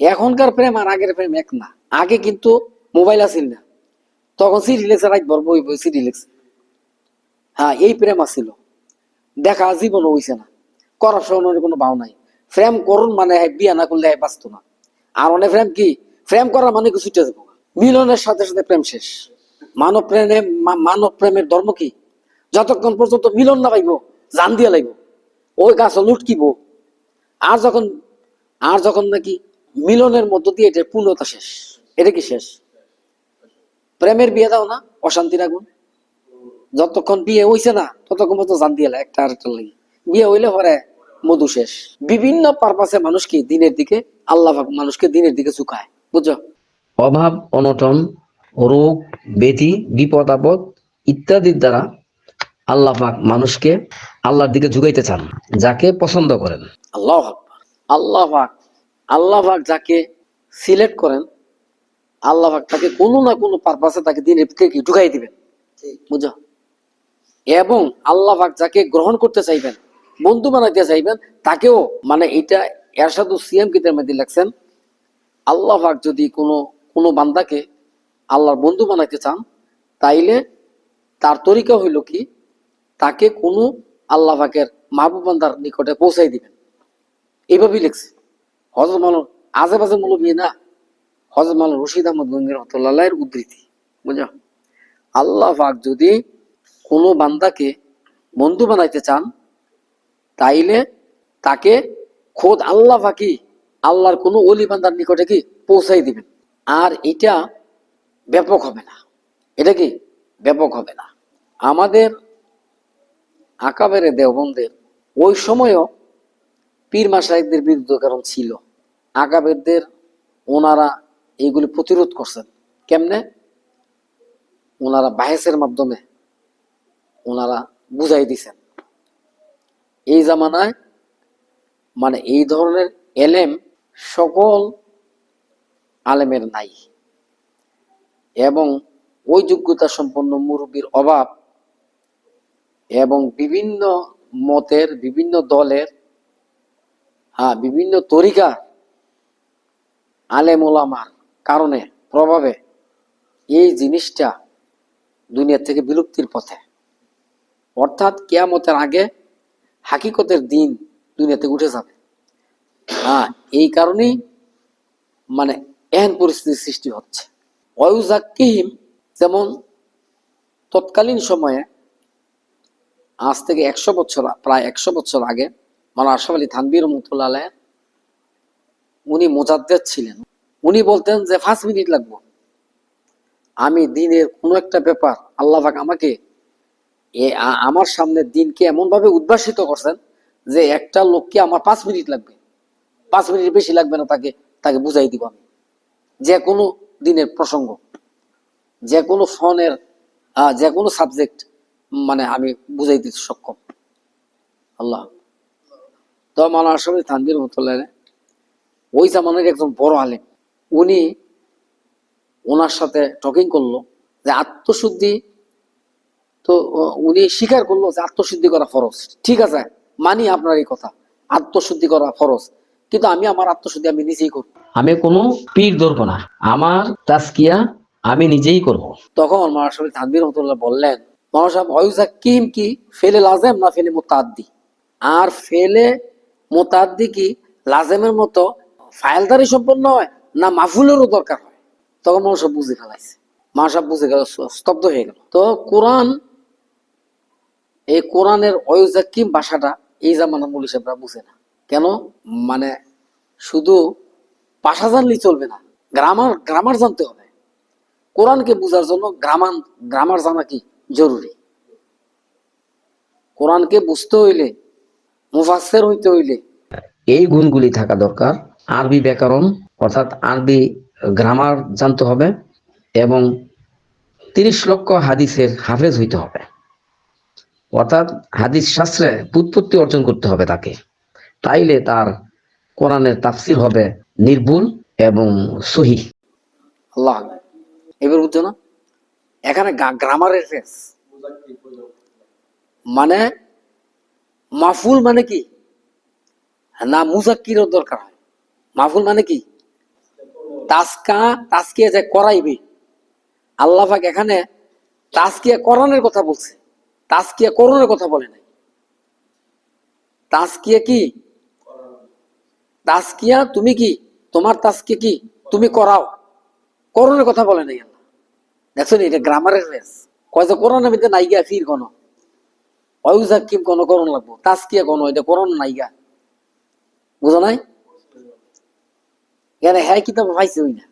এখনকার প্রেম আর আগের প্রেম এক না। আগে কিন্তু মোবাইল আসিল না, তখন সিডি লেখছে, রাত ভর বই বই সিডি লেখছে, হ্যাঁ এই প্রেম আসিল, দেখা জীবনও হইছে না, করাপশনের কোনো ভাও নাই। প্রেম করুন মানে বিয়া না করলে বাঁচত না। আর অনেক প্রেম কি, প্রেম করার মানে কি ছুটে যাবো, মিলনের সাথে সাথে প্রেম শেষ। মানব প্রেমে মানব প্রেমের ধর্ম কি, যতক্ষণ পর্যন্ত মিলন না পাইব জান দিয়ে লাগবে, ওই গাছ লুটকিব। আর যখন আর যখন নাকি মিলনের মধ্য দিয়ে এটা পূর্ণতা শেষ, এটা কি শেষ? প্রেমের বিয়ে দাও না, অশান্তি রাখুন, যতক্ষণ বিয়ে হইছে না ততক্ষণ পর্যন্ত জান দিয়ে একটা আরেকটা লাগে, বিয়ে হইলে পরে মধু শেষ। বিভিন্ন পারপাসে মানুষ কি দিনের দিকে আল্লাহ মানুষকে দিনের দিকে ঝুঁকায়, বুঝছো? অভাব অনটন, রোগ ব্যাধি, বিপদ আপদ ইত্যাদির দ্বারা আল্লাহ পাক মানুষকে আল্লাহর দিকে ঝুঁকাইতে চান, যাকে পছন্দ করেন। আল্লাহ আকবার। আল্লাহ পাক যাকে সিলেক্ট করেন, আল্লাহ পাক তাকে কোনো না কোনো পারপাসে তাকে দিনের দিকে কি ঢুকাই দিবেন, বুঝছো? এবং আল্লাহ পাক যাকে গ্রহণ করতে চাইবেন, বন্ধু বানাইতে চাইবেন, তাকেও মানে এটা এরশাদু সিয়াম কিতাবের মধ্যে লেখছেন, আল্লাহ পাক যদি কোনো কোনো বান্দাকে আল্লাহর বন্ধু বানাইতে চান, তাইলে তার তরিকা হইল কি, তাকে কোনো আল্লাহ পাকের মাহবুব বান্দার নিকটে পৌঁছাই দিবেন। এইভাবেই লিখছে। হযরত মাওলানা আজে বাজে মৌলবী না, হযরত মাওলানা রশিদ আহমদ গঙ্গী রহমাতুল্লাহ এর উদ্ধৃতি। বুঝা, আল্লাহ পাক যদি কোনো বান্দাকে বন্ধু বানাইতে চান, তাইলে তাকে খোদ আল্লাহ পাকই আল্লাহর কোনো ওলি বান্দার নিকটে কি পৌঁছাই দিবেন। আর এটা ব্যাপক হবে না, এটা কি ব্যাপক হবে না। আমাদের আকাবেরে দেওবন্দের ওই সময়ও পীর মাশায়েখদের বিরুদ্ধে কারণ ছিল। আকাবেরদের ওনারা এইগুলি প্রতিরোধ করছেন। কেমনে? ওনারা বাহেসের মাধ্যমে ওনারা বুঝাই দিছেন। এই জামানায় মানে এই ধরনের এলেম সকল আলেমের নাই, এবং ওই যোগ্যতা সম্পন্ন মুরব্বীর অভাব, এবং বিভিন্ন মতের, বিভিন্ন দলের, বিভিন্ন তরিকার আলেম ওলামার কারণে, প্রভাবে এই জিনিসটা দুনিয়া থেকে বিলুপ্তির পথে। অর্থাৎ কিয়ামতের আগে হাকিকতের দিন দুনিয়া থেকে উঠে যাবে। এই কারণেই মানে এহেন পরিস্থিতির সৃষ্টি হচ্ছে। ওয়ায়ুজাক্কিহিম, যেমন তৎকালীন সময়ে আজ থেকে 100 বছর, প্রায় 100 বছর আগে মাওলানা আশরাফ আলী থানভী রহমাতুল্লাহ আলাইহ, উনি মুজাদ্দেদ ছিলেন। উনি বলতেন যে 5 মিনিট লাগবে, আমি দিনের কোনো একটা ব্যাপার আল্লাহ পাক আমাকে আমার সামনে দিনকে এমন ভাবে উদ্ভাসিত করছেন যে একটা লোককে আমার 5 মিনিট লাগবে, 5 মিনিট বেশি লাগবে না, তাকে তাকে বুঝাই দিব আমি যে কোনো দিনের প্রসঙ্গ, যে কোনো ফোনের যে কোনো সাবজেক্ট, মানে আমি বুঝাই দিতে সক্ষম। আল্লাহ তো মাওলানা আশরাফ আলী থানভী রহমাতুল্লাহ আলাইহ ওই জামানের একজন বড় আলেম, উনি ওনার সাথে টকিং করলো যে আত্মশুদ্ধি, তো উনি স্বীকার করলো যে আত্মশুদ্ধি করা ফরজ। ঠিক আছে, মানি আপনার এই কথা, আত্মশুদ্ধি করা ফরজ, কিন্তু আমি আমার আত্মশুদ্ধি আমি নিজেই করব। আমি কোনো পীর ধরবো না, আমার তাজকিয়া আমি নিজেই করব। তখন মাওলানা আশরাফ আলী থানভী রহমাতুল্লাহ বললেন, মাওলানা সাহেব, ওয়ায়ুজাক্কিহিম কি ফেলে লাজেম না ফেলে মুতাআদ্দি? আর ফেলে মুতাআদ্দি কি লাজেমের মতো ফাইলদারি সম্পন্ন হয় না মাফুলেরও দরকার হয়? তখন মানুষ সব বুঝে ফেলাইছে, মানুষ সব বুঝে গেল, স্তব্ধ হয়ে গেল। তো কোরআন, এই কোরআনের ওয়ায়ুজাক্কিহিম ভাষাটা এই জামানার মৌলভী সাহেবরা বুঝে না। কেন? মানে শুধু ভাষা জানলেই চলবে না, গ্রামার জানতে হবে। কোরআনকে বোঝার জন্য গ্রামার জানা কি জরুরি। কোরআনকে বুঝতে হইলে, মুফাসসির হইতে হইলে এই গুণগুলি থাকা দরকার। আরবি ব্যাকরণ অর্থাৎ আরবি গ্রামার জানতে হবে, এবং 30 লক্ষ হাদিসের হাফেজ হইতে হবে। অর্থাৎ হাদিস শাস্ত্রে ব্যুৎপত্তি অর্জন করতে হবে তাকে, তাইলে তার কোরআনের তাফসির হবে নির্ভুল এবং সহিহ। আল্লাহ, এবার বুঝছো না? এখানে গ্রামারের ফেস, মানে মাফুল মানে কি না মুজাক্কিরের দরকার হয়। মাফুল মানে কি? তাজকিয়া যে করাইবে, আল্লাহ পাক এখানে তাজকিয়া করানোর কথা বলছে, তাজকিয়া করণের কথা বলে নাই। তাজকিয়া কি? তাজকিয়া তুমি কি, তোমার তাজকিয়া কি তুমি করাও, করণের কথা বলে নাই আল্লাহ। দেখছো নি, এটা গ্রামারের ফেস। কয় যে কোরআনের মধ্যে নাইগা ফির কোন ওয়ায়ুজাক্কিহিম কোন করণ লাগবো, তাজকিয়া কোন, এটা করণ নাইগা, বুঝো নাই? এখানে হ্যাঁ কিতাব পাইছে হই না,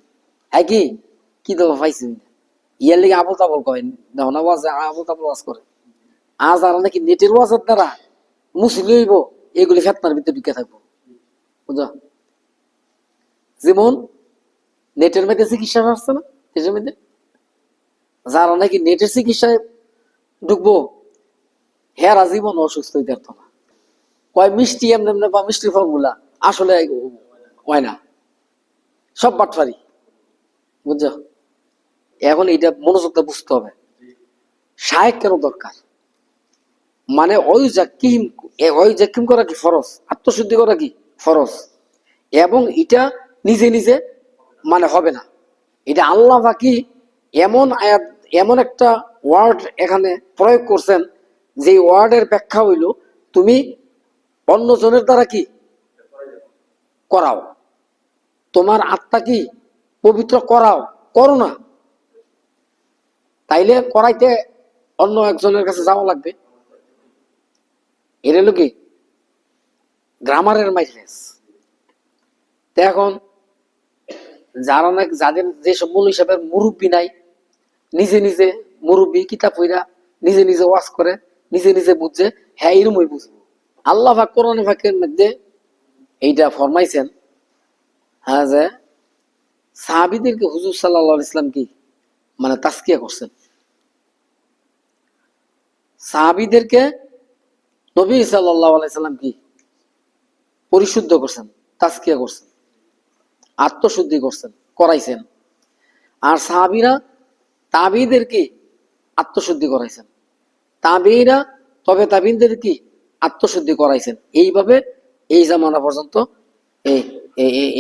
হ্যাঁ কি কিতাব পাইছে হই না, ইয়ার লিগে আবল তাবল কয় না, ওয়াজ আবল তাবল ওয়াজ করে। আজ আর নাকি নেটের ওয়াজের দ্বারা মুসলিম হইব, এগুলি ফেতনার ভিতরে ঢুকে থাকবো, বুঝো? যেমন নেটের মধ্যে চিকিৎসা আসছে না, দেশের মধ্যে যারা নাকি নেটের চিকিৎসায় ঢুকবো, হেরা জীবন অসুস্থ হইতে পারতো না। কয় মিষ্টি এমনি এমনি বা মিষ্টির ফর্মুলা আসলে হয় না, সব বাটফারি, বুঝছো? এখন এটা মনোযোগটা বুঝতে হবে, শায়েক কেন দরকার, মানে ওয়ায়ুজাক্কিহিম করা কি ফরজ, আত্মশুদ্ধি করা কি ফরজ, এবং এটা নিজে নিজে মানে হবে না। এটা আল্লাহ পাকি এমন আয়াত, এমন একটা ওয়ার্ড এখানে প্রয়োগ করছেন, যে ওয়ার্ডের ব্যাখ্যা হইল তুমি অন্যজনের দ্বারা কি করাও, তোমার আত্মা কি পবিত্র করাও, করো না। তাইলে করাইতে অন্য একজনের কাছে যাওয়া লাগবে। এর হলো কি গ্রামারের মাইনেস। এখন যারা নাকি, যাদের যেসব মূল হিসাবের মুরব্বী নাই, নিজে নিজে মুরব্বী কিতাব পইরা নিজে নিজে ওয়াজ করে, নিজে নিজে বুঝছে, হ্যাঁ এরমই বুঝবো। আল্লাহ পাক কোরআন পাকের মধ্যে এইটা ফরমাইছেন, হ্যাঁ, যে সাহাবীদেরকে হুজুর সাল্লাল্লাহু আলাইহি ইসলাম কি মানে তাজকিয়া করছেন। সাহাবীদেরকে নবী সাল্লাল্লাহু আলাইহি সাল্লাম কি পরিশুদ্ধ করছেন, তাজকিয়া করছেন, আত্মশুদ্ধি করছেন, করাইছেন। আর সাহাবীরা তাবিদেরকে আত্মশুদ্ধি করাইছেন, তাবিরা তবে তাবিনদের কি আত্মশুদ্ধি করাইছেন। এইভাবে এই জামানা পর্যন্ত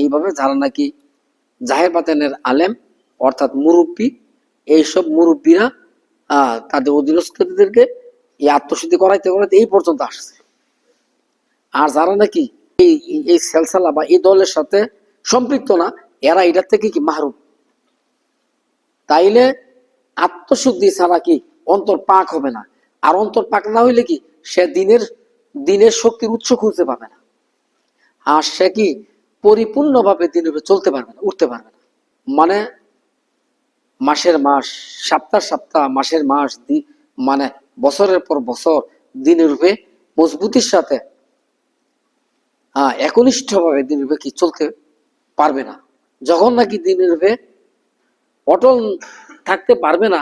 এইভাবে যারা নাকি জাহের বাতেনের আলেম অর্থাৎ মুরব্বী, এইসব মুরব্বীরা তাদের অধীনস্থদেরকে এই আত্মশুদ্ধি করাইতে করাইতে এই পর্যন্ত আসছে। আর যারা নাকি এই সেলসালা বা এই দলের সাথে সম্পৃক্ত না, এরা এটার থেকে কি মাহরুম। তাইলে আত্মশুদ্ধি ছাড়া কি অন্তর পাক হবে না। আর অন্তর পাক না হইলে কি সে দিনের শক্তির উৎস খুঁজতে পাবে না। আর সে কি পরিপূর্ণভাবে দিনের চলতে পারবে না, উঠতে পারবে না। মানে মাসের মাস, সপ্তাহ সপ্তাহ, মাসের মাস, মানে বছরের পর বছর দিনের রূপে মজবুতির সাথে একনিষ্ঠ ভাবে দিনের রূপে কি চলতে পারবে না। যখন নাকি দিনের রূপে অটল থাকতে পারবে না,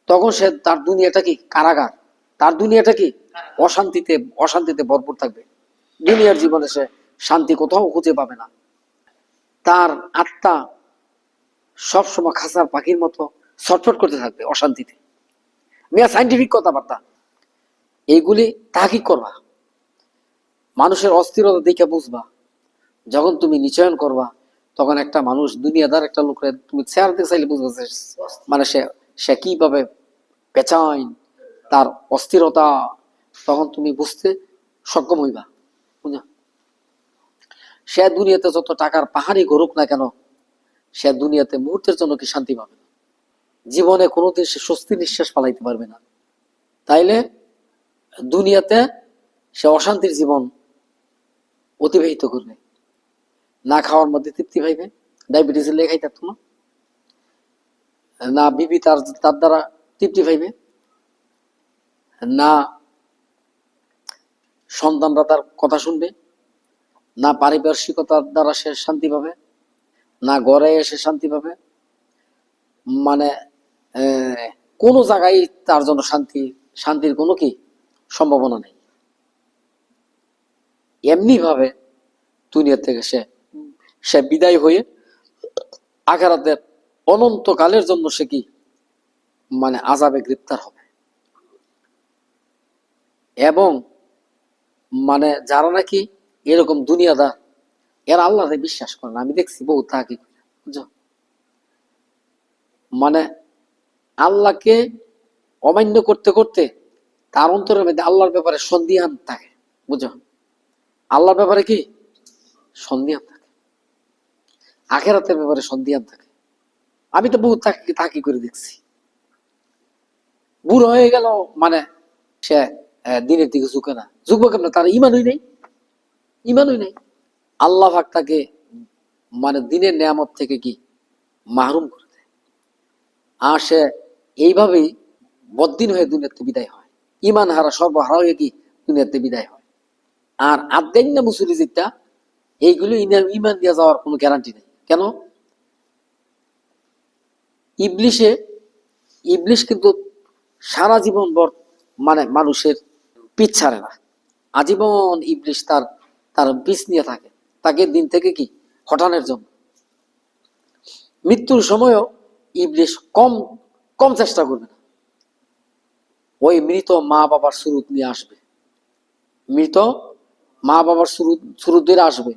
তখন সে তার দুনিয়াটা কি কারাগার, তার দুনিয়াটা কি অশান্তিতে ভরপুর থাকবে। দুনিয়ার জীবনে সে শান্তি কোথাও খুঁজে পাবে না। তার আত্মা সবসময় খাঁচার পাখির মতো ছটফট করতে থাকবে অশান্তিতে। মিয়া সাইন্টিফিক কথাবার্তা এইগুলি তাহাকি করবা, মানুষের অস্থিরতা দেখে বুঝবা। যখন তুমি নিচয়ন করবা, তখন একটা মানুষ, দুনিয়াদার একটা লোকের তুমি চেয়ার দিতে চাইলে বুঝবা মানে সে কিভাবে পেঁচাইন, তার অস্থিরতা, তখন তুমি বুঝতে সক্ষম হইবা। বুঝা, সে দুনিয়াতে যত টাকার পাহাড়ি গড়ুক না কেন, সে দুনিয়াতে মুহূর্তের জন্য কি শান্তি পাবে না। জীবনে কোনোদিন সে স্বস্তি নিঃশ্বাস ফালাইতে পারবে না। তাইলে দুনিয়াতে সে অশান্তির জীবন অতিবাহিত করবে। না খাওয়ার মধ্যে তৃপ্তি পাইবে, ডায়াবেটিস লেগে খাইতে পারতো না, না বিবি তার দ্বারা তৃপ্তি পাইবে, না সন্তানরা তার কথা শুনবে, না পারিপার্শ্বিকতার দ্বারা সে শান্তি পাবে, না ঘরে এসে শান্তি পাবে। মানে কোনো জায়গায় তার জন্য শান্তির কোনো কি সম্ভাবনা নেই। এমনি ভাবে দুনিয়া থেকে সে বিদায় হয়ে আখিরাতের অনন্তকালের জন্য সে কি মানে আযাবে গ্রেপ্তার হবে। এবং মানে যারা নাকি এরকম দুনিয়াদার, এরা আল্লাহকে বিশ্বাস করে না। আমি দেখছি বহু তাহাকি, বুঝছো, মানে আল্লাহকে অমান্য করতে করতে তার অন্তরের মধ্যে আল্লাহর ব্যাপারে সন্দিহান থাকে। বুঝো, আল্লাহর ব্যাপারে কি সন্দিহান থাকে, আখিরাতের ব্যাপারে সন্দিহান থাকে। আমি তো বহু তাকি করে দেখছি, বুড়ো হয়ে গেল মানে সে দিনের দিকে ঝুঁকে না। ঝুঁকবো কেমন, তার ইমানই নেই। আল্লাহ পাক তাকে মানে দিনের নেয়ামত থেকে কি মাহরুম করে দেয়। আর সে এইভাবেই বদ্দিন হয়ে দুনিয়াতে বিদায় হয়, ইমান হারা সর্বহারা হয়ে কি দুনিয়াতে বিদায় হয়। আর আদান্য মুসুরি যেটা, এইগুলো ইমান দিয়ে যাওয়ার কোনো গ্যারান্টি নেই। কেন? ইবলিশ কিন্তু সারা জীবন ভর মানে মানুষের পিছ ছাড়ে না। আজীবন ইবলিশ তার পিছ নিয়ে থাকে, তাকে দিন থেকে কি হটানোর জন্য। মৃত্যুর সময়ও ইবলিশ কম কম চেষ্টা করবে না। ওই মৃত মা বাবার সুরুত নিয়ে আসবে, মৃত মা বাবার সুরুত ধরে আসবে,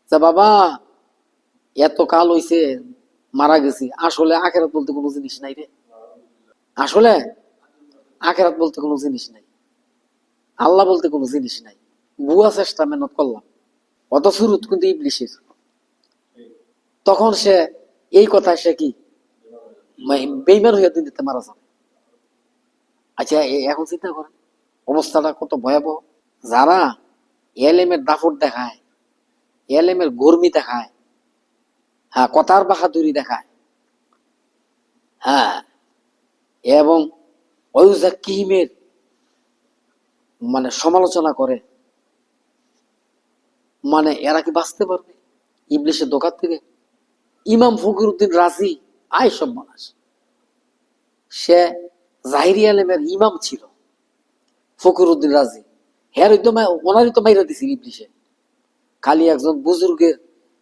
যে বাবা এত কাল হইছে মারা গেছি, আসলে আখেরাত বলতে কোনো জিনিস নাই রে, আসলে আখেরাত বলতে কোনো জিনিস নাই, আল্লাহ বলতে কোনো জিনিস নাই। বুয়া চেষ্টা মেহনত করলাম, অত শুরুত কিন্তু ইবলিশের। তখন সে এই কথায় সে কি বেইমান হইয়া দিতে মারা যাবে। আচ্ছা এখন চিন্তা করেন অবস্থাটা কত ভয়াবহ। যারা এলেমের দাফট দেখায়, এলেমের গর্মি দেখায়, হ্যাঁ কথার বাহাদুরি দেখায়, হ্যাঁ এবং ওয়ুজাক্কিহিমের মানে সমালোচনা করে, মানে এরা কি বাঁচতে পারবে ইবলিশের দোকান থেকে? ইমাম ফকিরউদ্দিন রাজি আয় সব মানুষ, সে জাহিরি আলেমের ইমাম ছিল ফকিরউদ্দিন রাজি। হ্যাঁ ওনারই তো মাইরা দিছিল ইবলিশে। খালি একজন বুজুর্গের,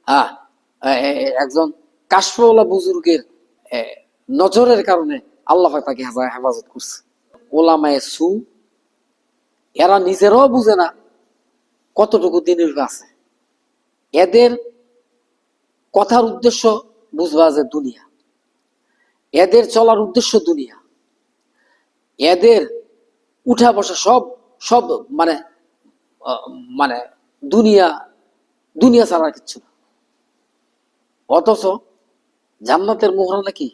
হ্যাঁ একজন কাশফওয়ালা বুজুর্গের নজরের কারণে আল্লাহ পাক তাকে হেফাজত করছে। ওলামায়ে সু এরা নিজেরাও বুঝে না কতটুকু দিনের আছে। এদের কথার উদ্দেশ্য বুঝবা যে দুনিয়া, এদের চলার উদ্দেশ্য দুনিয়া, এদের উঠা বসা সব সব মানে মানে দুনিয়া, দুনিয়া ছাড়া কিচ্ছু না। অথচ জান্নাতের মোহর নাকি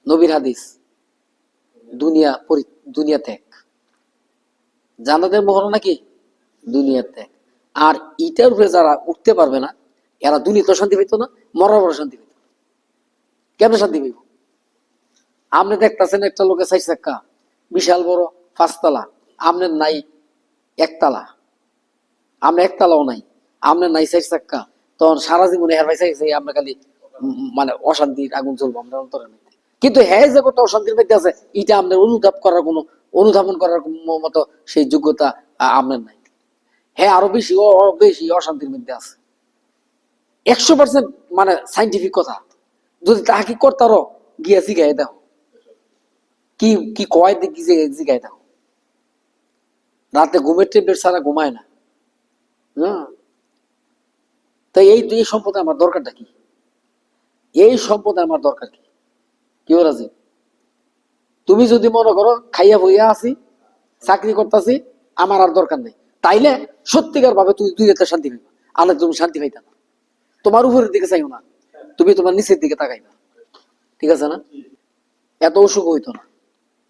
নবীর হাদিস দুনিয়া দুনিয়া ত্যাগ। জান্নাতের মোহর নাকি দুনিয়া ত্যাগ। আর ইটার উপরে যারা উঠতে পারবে না এরা দুনিয়াতে শান্তি পেত না, মরার পরে শান্তি পেত। কেন শান্তি পেব? আপনি দেখতেছেন একটা লোকে 4 চাক্কা বিশাল বড় 5 তলা, আপনার নাই একতলা, আপনার একতলাও নাই, আপনার নাই 4 চাক্কা, তখন সারা জীবনে হের ভাই চাইছে আপনার খালি মানে অশান্তির আগুন জ্বলবো আপনার অন্তরের মধ্যে। কিন্তু হ্যাঁ যে কত অশান্তির মধ্যে আছে এটা আপনার অনুধাবন করার মতো সেই যোগ্যতা আপনার নাই। হ্যাঁ আরো বেশি বেশি অশান্তির মধ্যে আছে। 100% মানে সাইন্টিফিক কথা। যদি তাহাকি করতারও গিয়া জিগাই দাও কি কি কয় জিগাই দাও। রাতে ঘুমের ট্যাবলেট ছাড়া ঘুমায় না। হ্যাঁ, তাই এই সম্পদে আমার দরকারটা কি? এই সম্পদে আমার দরকার কি? কি রাজি? তুমি যদি মনে করো খাইয়া বইয়া আছি, চাকরি করতেছি, আমার আর দরকার নেই, তাইলে সত্যিকার ভাবে তুমি দুই রাতে শান্তি পাইবা। আল্লাহ তুমি শান্তি পাইতা না। তোমার উপরের দিকে চাইও না, তুমি তোমার নিচের দিকে তাকাইবা। ঠিক আছে না? এত অসুখ হইতো না।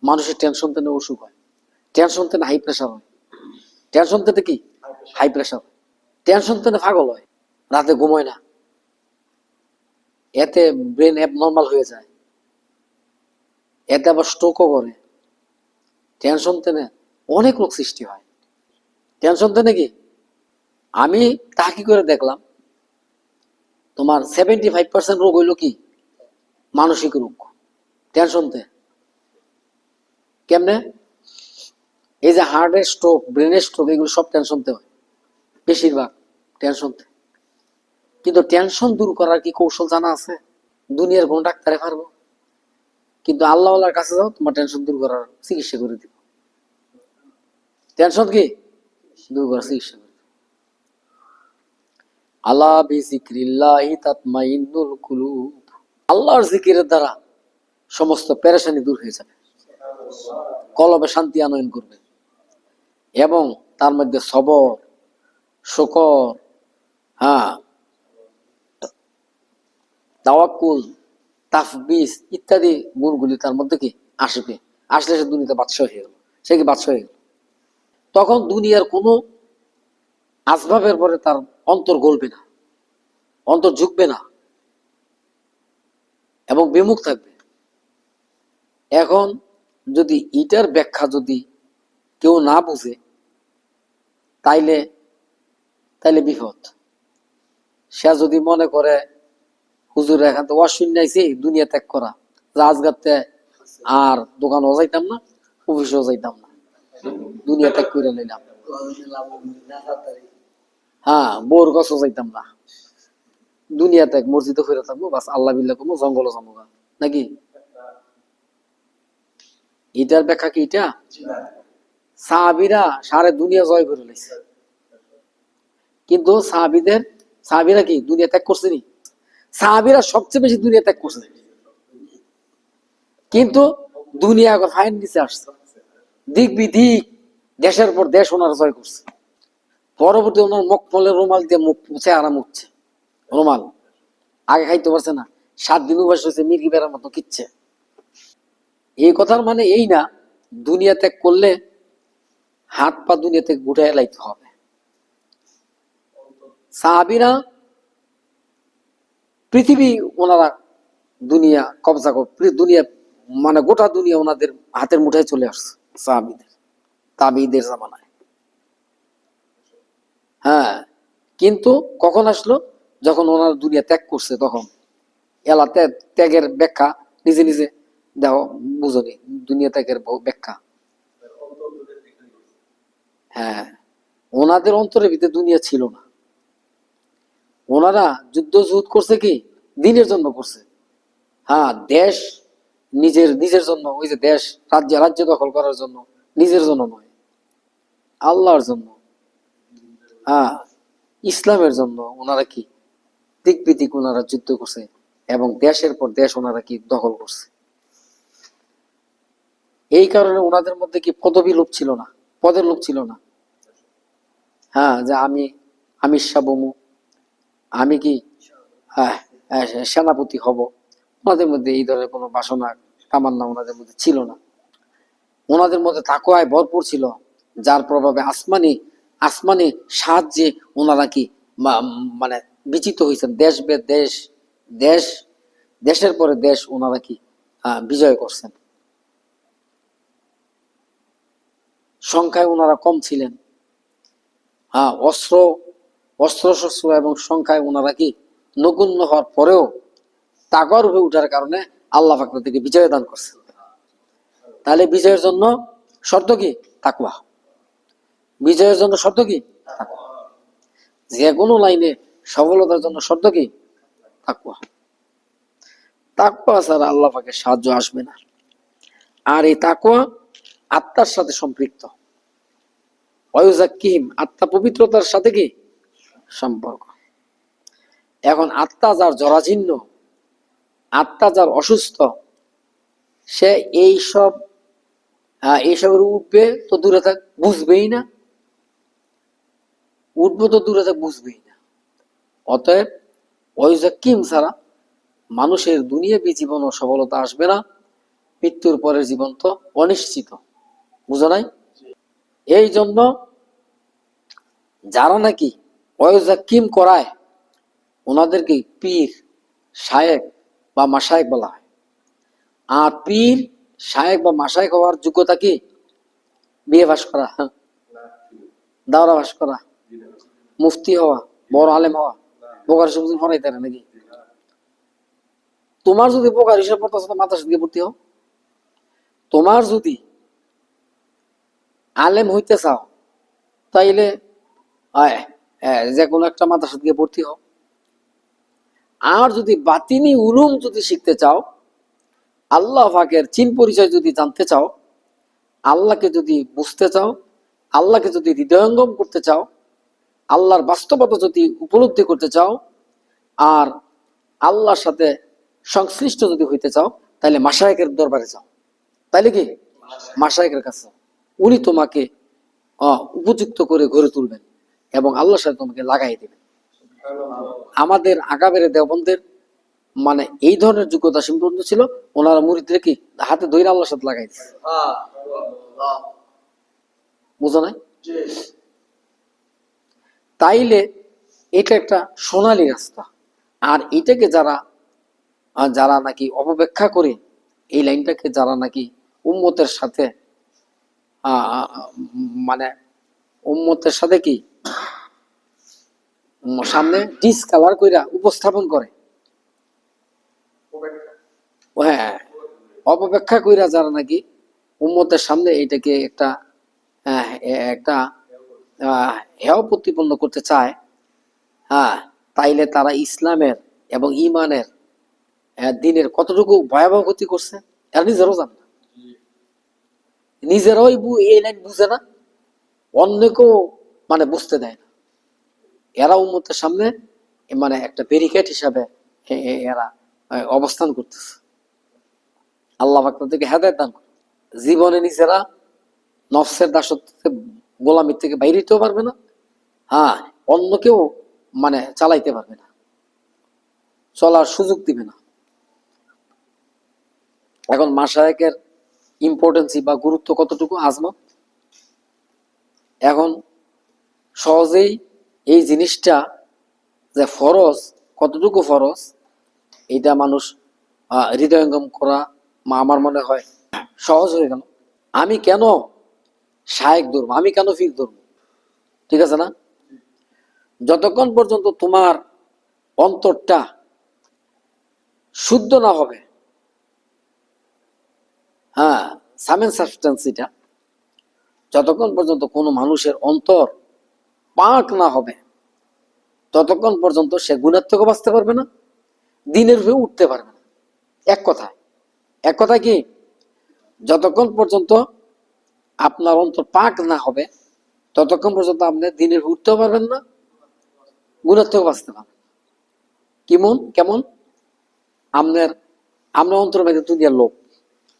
মানুষের টেনশন তেনে অসুখ হয়, টেনশন তেনে হাই প্রেশার হয়, টেনশন তেনে কি হাই প্রেশার, টেনশন তেনে পাগল হয়, রাতে ঘুমায় না, এতে ব্রেন অ্যাবনর্মাল হয়ে যায়, এতে আবার স্ট্রোকও করে। টেনশন তেনে অনেক রোগ সৃষ্টি হয়। টেনশন তেনে কি আমি তাকি করে দেখলাম তোমার 75% রোগ হইল কি মানসিক রোগ টেনশন তে। কেমনে? এই যে হার্টের স্ট্রোক, ব্রেনের স্ট্রোক, এগুলো সব টেনশনতে হয়, বেশিরভাগ টেনশনতে। কিন্তু টেনশন দূর করার কি কৌশল জানা আছে? দুনিয়ার কোন ডাক্তারে পারবো? কিন্তু আল্লাহর কাছে যাও, তোমার টেনশন দূর করার চিকিৎসা করে দিব। টেনশন কি দূর করার চিকিৎসা করে দিব। আলা বিযিকরিল্লাহি তাতমাইন্নুল কুলুব। আল্লাহর জিকিরের দ্বারা সমস্ত পেরেশানি দূর হয়ে যাবে, কলবে শান্তি আনয়ন করবে এবং তার মধ্যে সবর, শুকর, হ্যাঁ তাওয়াক্কুল, তাফবিস ইত্যাদি গুণগুলি তার মধ্যে কি আসবে। আসলে সে দুনিয়াতে বাদশাহ হয়ে গেল। সে কি বাদশাহ হয়ে গেল। তখন দুনিয়ার কোনো আসবাবের পরে তার অন্তর গলবে না, অন্তর ঝুঁকবে না এবং বিমুখ থাকবে। এখন যদি ইটার ব্যাখ্যা যদি কেউ না বুঝে তাইলে তাইলে বিপদ। সে যদি মনে করে হুজুর এখান থেকে অশূন্যাইছি দুনিয়া ত্যাগ করা, রাজগাতে আর দোকানও যাইতাম না, অফিসেও যাইতাম না, দুনিয়া ত্যাগ করে নিলাম, হ্যাঁ বোর গাছও যাইতাম না, দুনিয়া ত্যাগ, মসজিদে ফিরে থাকবো, বাস আল্লাহ বিল্লাহ করবো, জঙ্গলও যাবো নাকি? এটার ব্যাখ্যা কি এটা? সাহাবীরা সারে দুনিয়া জয় করে লাইছে, কিন্তু সাহাবীরা কি দুনিয়া ত্যাগ করছে নি? সাহাবীরা সবচেয়ে বেশি দুনিয়া ত্যাগ করছে, কিন্তু দুনিয়া ফাইন নিচে আসছে, দিক বিদিক দেশের পর দেশ ওনারা জয় করছে। পরবর্তী ওনার মকমলের রুমাল দিয়ে মুখ মুছে আরাম উঠছে, রুমাল আগে খাইতে পারছে না, 7 দিন উপাস হয়েছে, মির্গি বেড়ার মতো কিচ্ছে। এই কথার মানে এই না দুনিয়া ত্যাগ করলে হাত পা দুনিয়া থেকে উঠায় লাইতে হবে। সাহাবীরা পৃথিবী ওনারা দুনিয়া কবজা দুনিয়া মানে গোটা দুনিয়া ওনাদের হাতের মুঠায় চলে আসছে সাহাবীদের, তাবিদের জামানায়। হ্যাঁ, কিন্তু কখন আসলো? যখন ওনারা দুনিয়া ত্যাগ করছে তখন। এলা ত্যাগের ব্যাখ্যা নিজে নিজে দেখো, বুঝনি দুনিয়া ত্যাগের ব্যাখ্যা। হ্যাঁ, ওনাদের অন্তরের ভিতরে দুনিয়া ছিল না। ওনারা যুদ্ধ জুদ করছে কি দিনের জন্য করছে। হ্যাঁ, দেশ নিজের নিজের জন্য, ওই যে দেশ রাজ্য রাজ্য দখল করার জন্য, নিজের জন্য নয়, আল্লাহর জন্য। হ্যাঁ, ইসলামের জন্য ওনারা কি দিক বিদিক ওনারা যুদ্ধ করছে এবং দেশের পর দেশ ওনারা কি দখল করছে। এই কারণে ওনাদের মধ্যে কি পদবী লোভ ছিল না, পদের লোভ ছিল না। হ্যাঁ, যে আমি আমির শাহ বমু, আমি কি সেনাপতি হব, ওনাদের মধ্যে এই ধরনের কোনো বাসনা তামান্না ওনাদের মধ্যে ছিল না। ওনাদের মধ্যে তাকওয়ায় ভরপুর ছিল, যার প্রভাবে আসমানি আসমানি সাহায্যে ওনারা কি মানে বিচিত হয়েছেন। দেশ বে দেশ, দেশ দেশের পরে দেশ ওনারা কি বিজয় করছেন। সংখ্যায় ওনারা কম ছিলেন। হ্যাঁ, অস্ত্র শস্ত্র এবং সংখ্যায় ওনারা কি নগণ্য হওয়ার পরেও তাকওয়ার উপরে উঠার কারণে আল্লাহ পাক তাদেরকে বিজয় দান করছে। তাহলে বিজয়ের জন্য শর্ত কি? তাকওয়া। বিজয়ের জন্য শর্ত কি? তাকওয়া। যে কোনো লাইনে সফলতার জন্য শর্ত কি? তাকওয়া। তাকওয়া ছাড়া আল্লাহ পাকের সাহায্য আসবে না। আর এই তাকওয়া আত্মার সাথে সম্পৃক্ত। ওয়ায়ুযাক্কিহিম, আত্মা পবিত্রতার সাথে কি সম্পর্ক। এখন আত্মা যার জরাজীর্ণ, আত্মা যার অসুস্থ, সে এইসবের উঠবে তো দূরে থাক, বুঝবেই না। উঠবো তো দূরে থাক, বুঝবেই না। অতএব ওয়ায়ুযাক্কিহিম ছাড়া মানুষের দুনিয়াবী জীবন ও সফলতা আসবে না। মৃত্যুর পরের জীবন তো অনিশ্চিত, বুঝো নাই? এই জন্য যারা নাকি ওয়ায়ুযাক্কিম করায় ওনাদেরকে পীর, শায়েক বা মাশায়েক বলা হয়। আর পীর, শায়েক বা মাশায়েক হওয়ার যোগ্যতা কি? বিএ পাস করা, দাওরা পাস করা, মুফতি হওয়া, বড় আলেম হওয়া, বোকার সবজি ফরাইতে না নাকি? তোমার যদি বোকার হিসাব পড়তে তো মাদ্রাসা দিয়ে ভর্তি হও। তোমার যদি আলেম হইতে চাও তাইলে যে কোনো একটা মাদ্রাসা দিয়ে ভর্তি হও। আর যদি বাতিনি উলুম যদি শিখতে চাও, আল্লাহ পাকের চিন পরিচয় যদি জানতে চাও, আল্লাহকে যদি বুঝতে চাও, আল্লাহকে যদি হৃদয়ঙ্গম করতে চাও, আল্লাহর বাস্তবতা যদি উপলব্ধি করতে চাও, আর আল্লাহর সাথে সংশ্লিষ্ট যদি হইতে চাও, তাহলে মাশায়েখের দরবারে যাও। তাইলে কি মাশায়েখের কাছে উনি তোমাকে উপযুক্ত করে গড়ে তুলবেন এবং আল্লাহর সাথে তোমাকে লাগাই দেবেন। আমাদের আগাবের দেওবন্দের মানে এই ধরনের যোগ্যতা সম্পন্ন ছিল। ওনারা মুরিদদের কি হাতে ধরে আল্লাহর সাথে লাগাই দিচ্ছে, বুঝো নাই? তাইলে এটা একটা সোনালী রাস্তা। আর এটাকে যারা যারা নাকি অপব্যাখ্যা করে, এই লাইনটাকে যারা নাকি উম্মতের সাথে মানে উম্মতের সাথে কি সামনে ডিসকালার কইরা উপস্থাপন করে, হ্যাঁ, অপব্যাখ্যা কইরা যারা নাকি উম্মতের সামনে এটাকে একটা একটা হেয় প্রতিপন্ন করতে চায়, হ্যাঁ, তাইলে তারা ইসলামের এবং ইমানের দিনের কতটুকু ভয়াবহ ক্ষতি করছে এরা নিজেরাও জানে না। নিজেরাও এই লাইন বুঝে না, অন্যকেও মানে বুঝতে দেয় না। এরা উম্মতের সামনে মানে একটা ব্যারিকেড হিসাবে এরা অবস্থান করতেছে। আল্লাহ পাক তাদেরকে হেদায়েত দান করে। জীবনে নিজেরা নফসের দাসত্ব গোলামির থেকে বাইরে হতেও পারবে না, হ্যাঁ, অন্য কেউ মানে চালাইতে পারবে না, চলার সুযোগ দিবে না। এখন মাশায়েখের ইম্পর্টেন্সি বা গুরুত্ব কতটুকু আজমত, এখন সহজেই এই জিনিসটা যে ফরজ, কতটুকু ফরজ, এটা মানুষ হৃদয়ঙ্গম করা আমার মনে হয় সহজ হয়ে গেল। আমি কেন শায়েক ধরবো, আমি কেন ফির ধরবো, ঠিক আছে না? যতক্ষণ পর্যন্ত তোমার অন্তরটা শুদ্ধ না হবে, হ্যাঁ, সামেন সাবস্টেন্সিটা, যতক্ষণ পর্যন্ত কোনো মানুষের অন্তর পাক না হবে, ততক্ষণ পর্যন্ত সে গুণের থেকে বাঁচতে পারবে না, দিনের হয়ে উঠতে পারবে না। এক কথায়, এক কথায় কি, যতক্ষণ পর্যন্ত আপনার অন্তর পাক না হবে, ততক্ষণ পর্যন্ত আপনি দিনের হয়ে উঠতেও পারবেন না, গুণের থেকে বাঁচতে পারবেন। কেমন কেমন আপনার আপনার অন্তরের মধ্যে দুনিয়ার লোভ,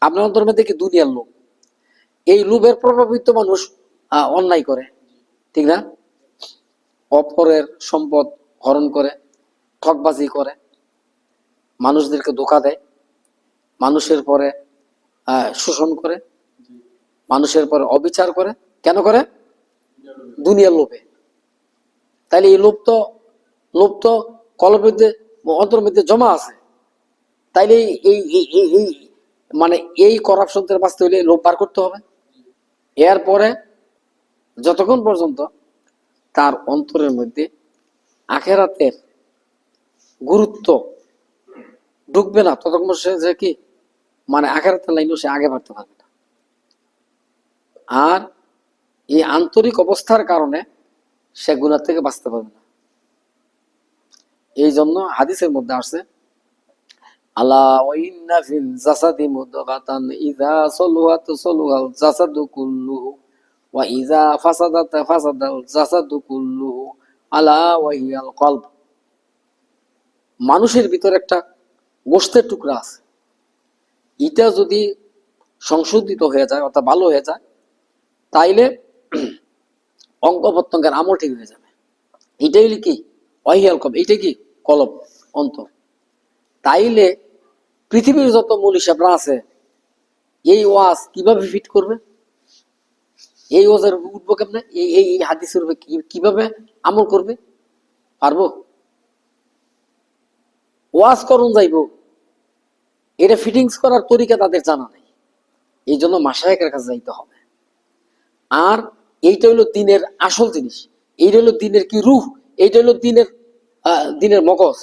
আপনার অন্তরের মধ্যে কি দুনিয়ার লোভ, এই লোভের প্রভাবিত মানুষ অন্যায় করে, ঠিক না? অপরের সম্পদ হরণ করে, ঠকবাজি করে, মানুষদেরকে ধোঁকা দেয়, মানুষের পরে শোষণ করে, মানুষের পরে অবিচার করে। কেন করে? দুনিয়ার লোভে। তাইলে এই লোভ তো কলবের মধ্যে, অন্তরের মধ্যে জমা আছে। তাইলে এই এই এই- এই মানে এই করাপশন থেকে বাঁচতে হলে লোভ বার করতে হবে। এরপরে যতক্ষণ পর্যন্ত তার অন্তরের মধ্যে আখেরাতের গুরুত্ব ঢুকবে না, ততক্ষণ সে যে কি মানে আখেরাতের লাইনেও সে আগে বাড়তে পারবে না। আর এই আন্তরিক অবস্থার কারণে সে গুনাহ থেকে বাঁচতে পারবে না। এই জন্য হাদিসের মধ্যে আসছে, আলা ওয়া ইন্না ফিল জাসাদি মুদগাতান ইযা সলুহাত সলুহাল জাসাদু কুল্লুহু ওয়া ইযা ফাসাদাত ফাসাদাল জাসাদু কুল্লুহু আলা ওয়া হিয়াল কলব। মানুষের ভিতরে একটা গোশতের টুকরা আছে, এটা যদি সংশোধিত হয়ে যায় অর্থাৎ ভালো হয়ে যায়, তাইলে অঙ্গ প্রত্যঙ্গের আমল ঠিক হয়ে যাবে। এটাই কি ওয়াহিয়াল কলব, এইটাই কি কলব, অন্তর। তাইলে পৃথিবীর যত মূল হিসাবরা আছে, এই ওয়াজ কিভাবে ফিট করবে, এই ওয়াজের উঠবো কেমনে, এই এই এই হাদিসের উপরে কিভাবে আমল করবে, পারবো? ওয়াজ করুন যাইব, এটা ফিটিংস করার তরিকা তাদের জানা নেই। এই জন্য মাশায়েখের কাছে যাইতে হবে। আর এইটা হলো দিনের আসল জিনিস, এইটা হলো দিনের কি রূহ, এইটা হলো দিনের দিনের মগজ,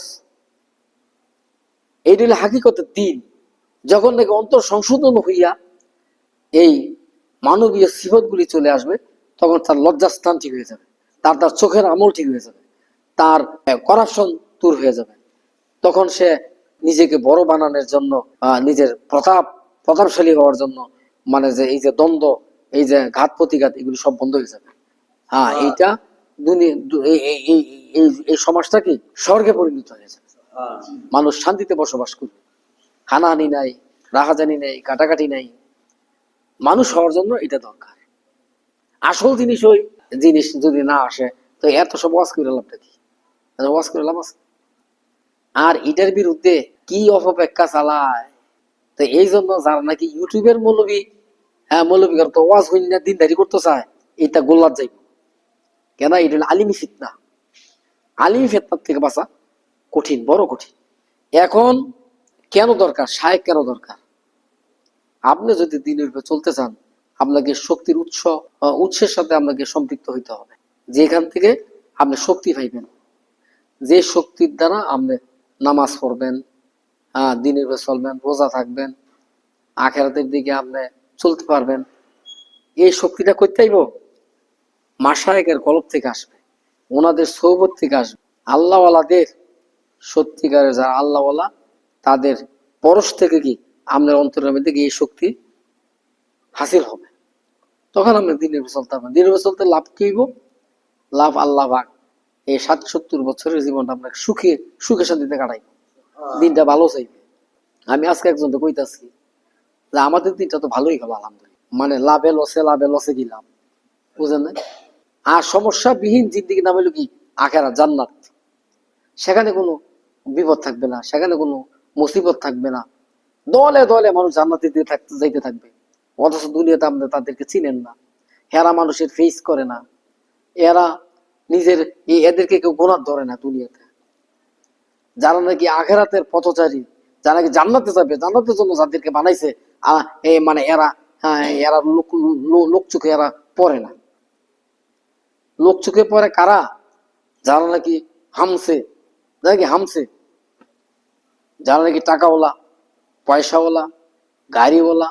এইটা হলো হাকিকতের দিন। যখন নাকি অন্তর সংশোধন হইয়া এই মানবীয় সিফতগুলি চলে আসবে, তখন তার লজ্জাস্থান ঠিক হয়ে যাবে, তার চোখের আমল ঠিক হয়ে যাবে, তার করাপশন দূর হয়ে যাবে। তখন সে নিজেকে বড় বানানোর জন্য, নিজের প্রতাপশালী হওয়ার জন্য, মানে যে এই যে দ্বন্দ্ব, এই যে ঘাত প্রতিঘাত, এগুলি সব বন্ধ হয়ে যাবে। হ্যাঁ, এইটা দুনিয়া, এই সমাজটা কি স্বর্গে পরিণত হয়ে যাবে। মানুষ শান্তিতে বসবাস করবে, হানাহানি নাই, রাহাজানি নাই, কাটাকাটি নাই। মানুষ হওয়ার জন্য এটা দরকার। আসল জিনিস, ওই জিনিস যদি না আসে, তো এত সব ওয়াজ করে লাভটা কি? ওয়াজ করে লাভ আছে? আর এটার বিরুদ্ধে কি অপব্যাখ্যা চালায়। তো এই জন্য যারা নাকি ইউটিউবের মৌলবী, হ্যাঁ মৌলবী তো ওয়াজ হইন না দিনদারি করতে চায়, এটা গোল্লার যাইব কেন? এটা আলিমি ফিতনা, আলিমি ফিতনার থেকে বাঁচা কঠিন, বড় কঠিন। এখন কেন দরকার শায়েখ, কেন দরকার? আপনি যদি দিনের উপরে চলতে চান, আপনাকে শক্তির উৎসের সাথে আপনাকে সম্পৃক্ত হইতে হবে, যেখান থেকে আপনি শক্তি পাইবেন, যে শক্তির দ্বারা আপনি নামাজ পড়বেন, দিনের উপরে চলবেন, রোজা থাকবেন, আখেরাতের দিকে আপনি চলতে পারবেন। এই শক্তিটা করতে আইব মাশায়েখের কলব থেকে আসবে, ওনাদের সৌবত থেকে আসবে। আল্লাহওয়ালাদের, সত্যিকারের যারা আল্লাহওয়ালা, তাদের পরশ থেকে কি আপনার অন্তরের মধ্যে এই শক্তি হাসিল হবে। তখন আপনি দিনের উপর চলতে পারবেন। দিনের উপর চলতে লাভ কি হইব? লাভ আল্লাহ পাক এই ৭০ বছরের জীবনটা আপনাকে সুখে সুখে শান্তিতে কাটাই, দিনটা ভালো চাইবে। আমি আজকে একজন তো কইতাছি যে আমাদের দিনটা তো ভালোই গেল আলহামদুলিল্লাহ, মানে লাভে লসে গেলাম, বুঝেন না? আর সমস্যাবিহীন জিন্দিগি নাম হলো কি আখেরাত, জান্নাত। সেখানে কোনো বিপদ থাকবে না, সেখানে কোনো মুসিবত থাকবে না। দলে দলে মানুষ জান্নাতের দিকে যাইতে থাকবে। অথচ দুনিয়াতে আমরা তাদেরকে চিনেন না, এরা মানুষের ফেস করে না, এরা নিজের এদেরকে কেউ গোনার ধরে না দুনিয়াতে। যারা নাকি আখেরাতের পথচারী, যারা নাকি জান্নাতে যাবে, জান্নাতের জন্য যাদেরকে বানাইছে, মানে এরা, এরা লোক চোখে এরা পড়ে না। লোক চোখে পড়ে কারা? যারা নাকি হামছে, হামছে, যারা নাকি টাকাওয়ালা, পয়সাওয়ালা, গাড়িওয়ালা,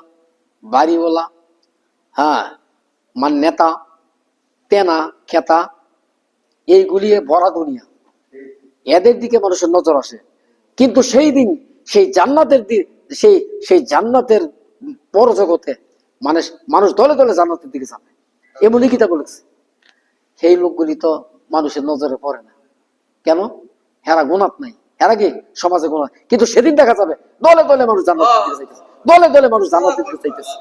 বাড়িওয়ালা, হ্যাঁ, মানে নেতা, তেনা খেতা, এইগুলি ভরা দুনিয়া, এদের দিকে মানুষের নজর আসে। কিন্তু সেই দিন সেই জান্নাতের সেই সেই জান্নাতের পর জগতে মানুষ মানুষ দলে দলে জান্নাতের দিকে যাবে, এমনই কিতাব বলেছে। সেই লোকগুলি তো মানুষের নজরে পড়ে না। কেন? হেরা গুণাত নাই, হেরা কি সমাজে গুণাত। কিন্তু সেদিন দেখা যাবে দলে দলে মানুষ জান্নাতের দিকে যাইতেছে, দলে দলে মানুষ জান্নাতের দিকে যাইতেছে।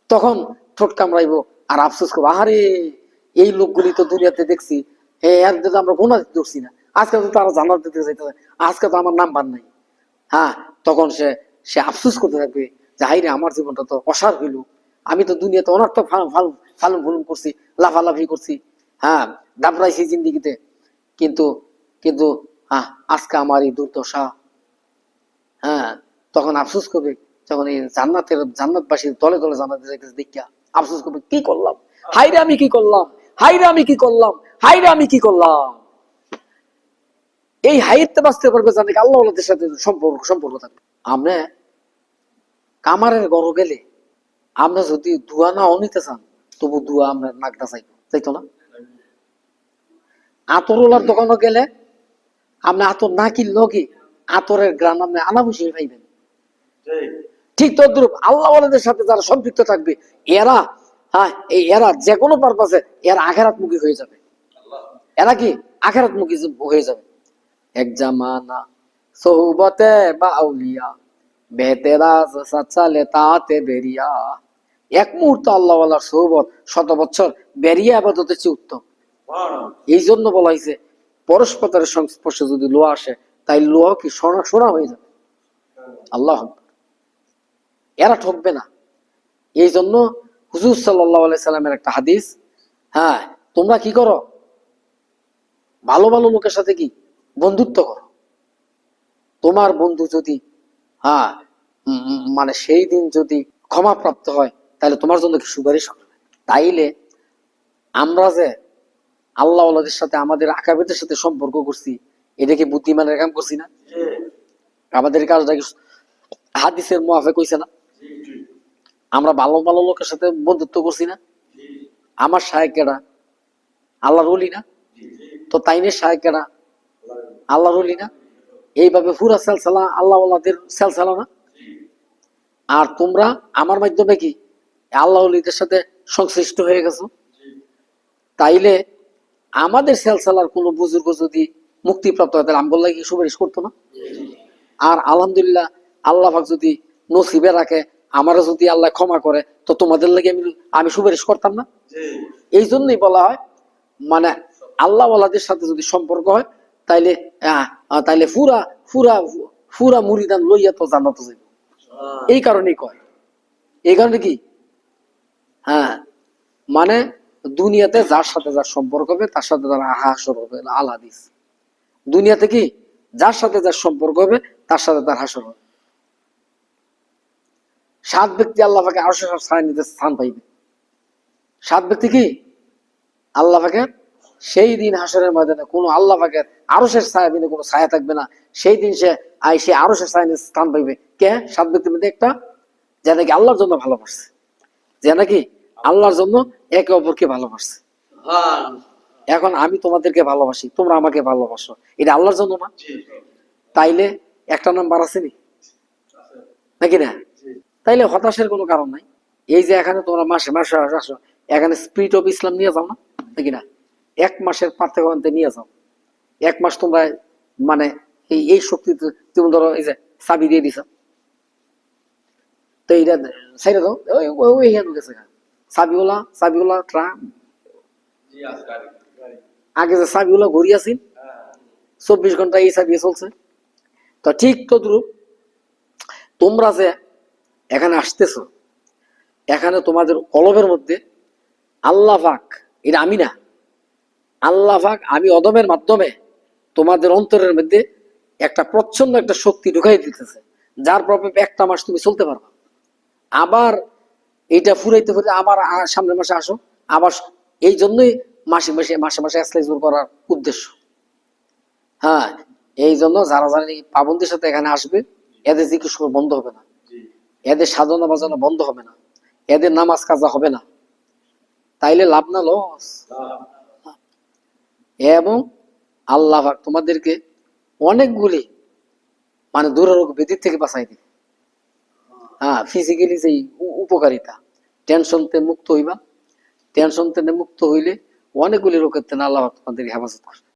তখন ঠোঁট কামড়াইব আর আফসোস করবো, আরে এই লোকগুলি তো দুনিয়াতে দেখছি, আমরা গুণা দিতে ধরছি না, আজকে তো তারা জান্নাত দিতে যাইতেছে, আজকে তো আমার নাম বাদ নাই। হ্যাঁ, তখন সে সে আফসোস করতে থাকবে যে হাই রে, আমার জীবনটা তো অসার হইল, আমি তো দুনিয়াতে অনর্থক ফালুন ফুলুন করছি, লাফালাফি করছি, হ্যাঁ, দাবড়াইছি জিন্দিগিতে, কিন্তু কিন্তু আজকে আমার এই দুর্দশা। হ্যাঁ, তখন আফসোস করবে, যখন এই জান্নাতবাসীর দলে দলে জান্নাতে যাইতেছে দেখিয়া আফসোস করবে, কি করলাম, হাইরে আমি কি করলাম, হাইরে আমি কি করলাম, হাইরে আমি কি করলাম। এই হাইতে বাঁচতে পারবে জানি আল্লাহ ওয়ালাদের সাথে সম্পর্ক থাকবে। আমরা কামারের গড় গেলে আমরা যদি দুয়া না অনিতে চান, তবু দুয়া আমরা নাকটা চাইতো না। আতরওয়ালার দোকানে গেলে আপনি আতর না কিনলেও কি আতরের গ্রাম আপনি আনা বসিয়ে পাইবেন। ঠিক তদ্রুপ আল্লাহ ওয়ালাদের সাথে যারা সম্পৃক্ত থাকবে, এরা, এরা যে কোনো পারপাসে এরা আখেরাতমুখী হয়ে যাবে। এরা কি আখেরাতমুখী হয়ে যাবে। এক জামানা সোহবতে বা আউলিয়া, বেতেরাজ সাচালে তাতে বেরিয়া। এক মুহূর্ত আল্লাহ ওয়ালার সোহবত 100 বছর বেরিয়া আবাদতের চেয়ে উত্তম। এই জন্য বলা হয়েছে পরস্পরের সংস্পর্শে যদি লোহা আসে, তাই লোহা কি সোনা সোনা হয়ে যাবে। আল্লাহ, এরা ঠকবে না। এই জন্য হুজুর সাল্লাল্লাহু আলাইহি সাল্লামের একটা হাদিস, হ্যাঁ, তোমরা কি করো, ভালো ভালো লোকের সাথে কি বন্ধুত্ব করো। তোমার বন্ধু যদি, হ্যাঁ, মানে সেই দিন যদি ক্ষমাপ্রাপ্ত হয়, তাহলে তোমার জন্য কি সুপারিশ করবে। তাইলে আমরা যে আল্লাহ ওয়ালাদের সাথে, আমাদের আকাবিরদের সাথে সম্পর্ক করছি, এটা কি বুদ্ধিমানের কাম করছি না? আমাদের কাজটা কি হাদিসের মুআফিক হইছে না? আমরা ভালো ভালো লোকের সাথে বন্ধুত্ব করছি না? আমার শায়েখেরা আল্লাহর ওলি না? তো তাইনের শায়েখেরা আল্লাহর ওলি না? এইভাবে পুরা সেলসালা আল্লাহ ওয়ালাদের সেলসালা না? আর তোমরা আমার মাধ্যমে কি আল্লাহ ওলিদের সাথে সংশ্লিষ্ট হয়ে গেছো। তাইলে আমাদের সেলসালার কোন বুজুর্গ যদি মুক্তিপ্রাপ্ত হয়, তাহলে আমগোল্লা কি সুপারিশ করতো না? আর আলহামদুলিল্লাহ, আল্লাহ পাক যদি নসিবে রাখে, আমারও যদি আল্লাহ ক্ষমা করে, তো তোমাদের লাগে আমি সুপারিশ করতাম না? এই জন্যই বলা হয়, মানে আল্লাহ ওয়ালাদের সাথে যদি সম্পর্ক হয়, তাইলে তাইলে ফুরা ফুরা ফুরা মুরিদান লইয়া তো জান্নাতে যাইব। এই কারণেই কয়, এই কারণে কি, হ্যাঁ, মানে দুনিয়াতে যার সাথে যার সম্পর্ক হবে, তার সাথে তার হাসর হবে। আল হাদিস, দুনিয়াতে কি যার সাথে যার সম্পর্ক হবে, তার সাথে তার হাসর হবে। 7 ব্যক্তি আল্লাহ পাকে আরশের ছায়া নিতে স্থান পাইবে। 7 ব্যক্তি কি আল্লাহ পাকে সেই দিন হাসরের ময়দানে কোনো আল্লাহ পাকের আরশের ছায়া বিনে কোনো ছায়া থাকবে না। সেই দিন সে আরশের ছায়া নিতে স্থান পাইবে। কে? 7 ব্যক্তির মধ্যে একটা, যে নাকি আল্লাহর জন্য ভালোবাসছে, যে নাকি আল্লাহর জন্য একে অপরকে ভালোবাসছে। এখন আমি তোমাদেরকে ভালোবাসি, তোমরা আমাকে ভালোবাসো, এটা আল্লাহর জন্য না? তাইলে একটা নাম্বার আছে নাকি না? তাইলে হতাশের কোনো কারণ নাই। এই যে এখানে তোমরা মাসে মাসে আসো, এখানে স্পিরিট অফ ইসলাম নিয়ে যাও না, নাকি না? 1 মাসের পার্থক্য নিয়ে যাও। 1 মাস তোমরা মানে এই শক্তি, তুমি ধরো এই যে চাবি দিয়ে দিছ, তো এইটা ছেড়ে দাও, ওই গেছে চাবিওয়ালা ট্রাম আগে যে চাবিগুলো ঘুরি আছিল 24 ঘন্টা এই চাবি চলছে। তো ঠিক তদ্রুপ তোমরা যে এখানে আসতেছো, এখানে তোমাদের কলবের মধ্যে আল্লাহ পাক, এটা আমি না, আল্লাহ পাক আমি অদমের মাধ্যমে তোমাদের অন্তরের মধ্যে একটা প্রচ্ছন্ন একটা শক্তি ঢুকাই দিতেছে, যার প্রভাবে 1 মাস তুমি চলতে পারবা। আবার এইটা ফুরাইতে ফুরাইতে আবার সামনের মাসে আসো আবার। এই জন্যই মাসে মাসে মাসে মাসে এক্সারসাইজ করার উদ্দেশ্য। হ্যাঁ, এই জন্য যারা যারা এই পাবন্দির সাথে এখানে আসবে, এদের জিকির শুরু বন্ধ হবে না, এদের সাধনা বাজনা বন্ধ হবে না, এদের নামাজ কাজা হবে না। তাইলে লাভ না লস? এবং আল্লাহ পাক তোমাদেরকে অনেকগুলি মানে দুরারোগ্য ব্যাধি থেকে বাঁচাই দিবে। হ্যাঁ, ফিজিক্যালি যে উপকারিতা, টেনশন তে মুক্ত হইবা, টেনশন থেকে মুক্ত হইলে অনেকগুলি রোগের থেকে আল্লাহ পাক তোমাদের হেফাজত করবে।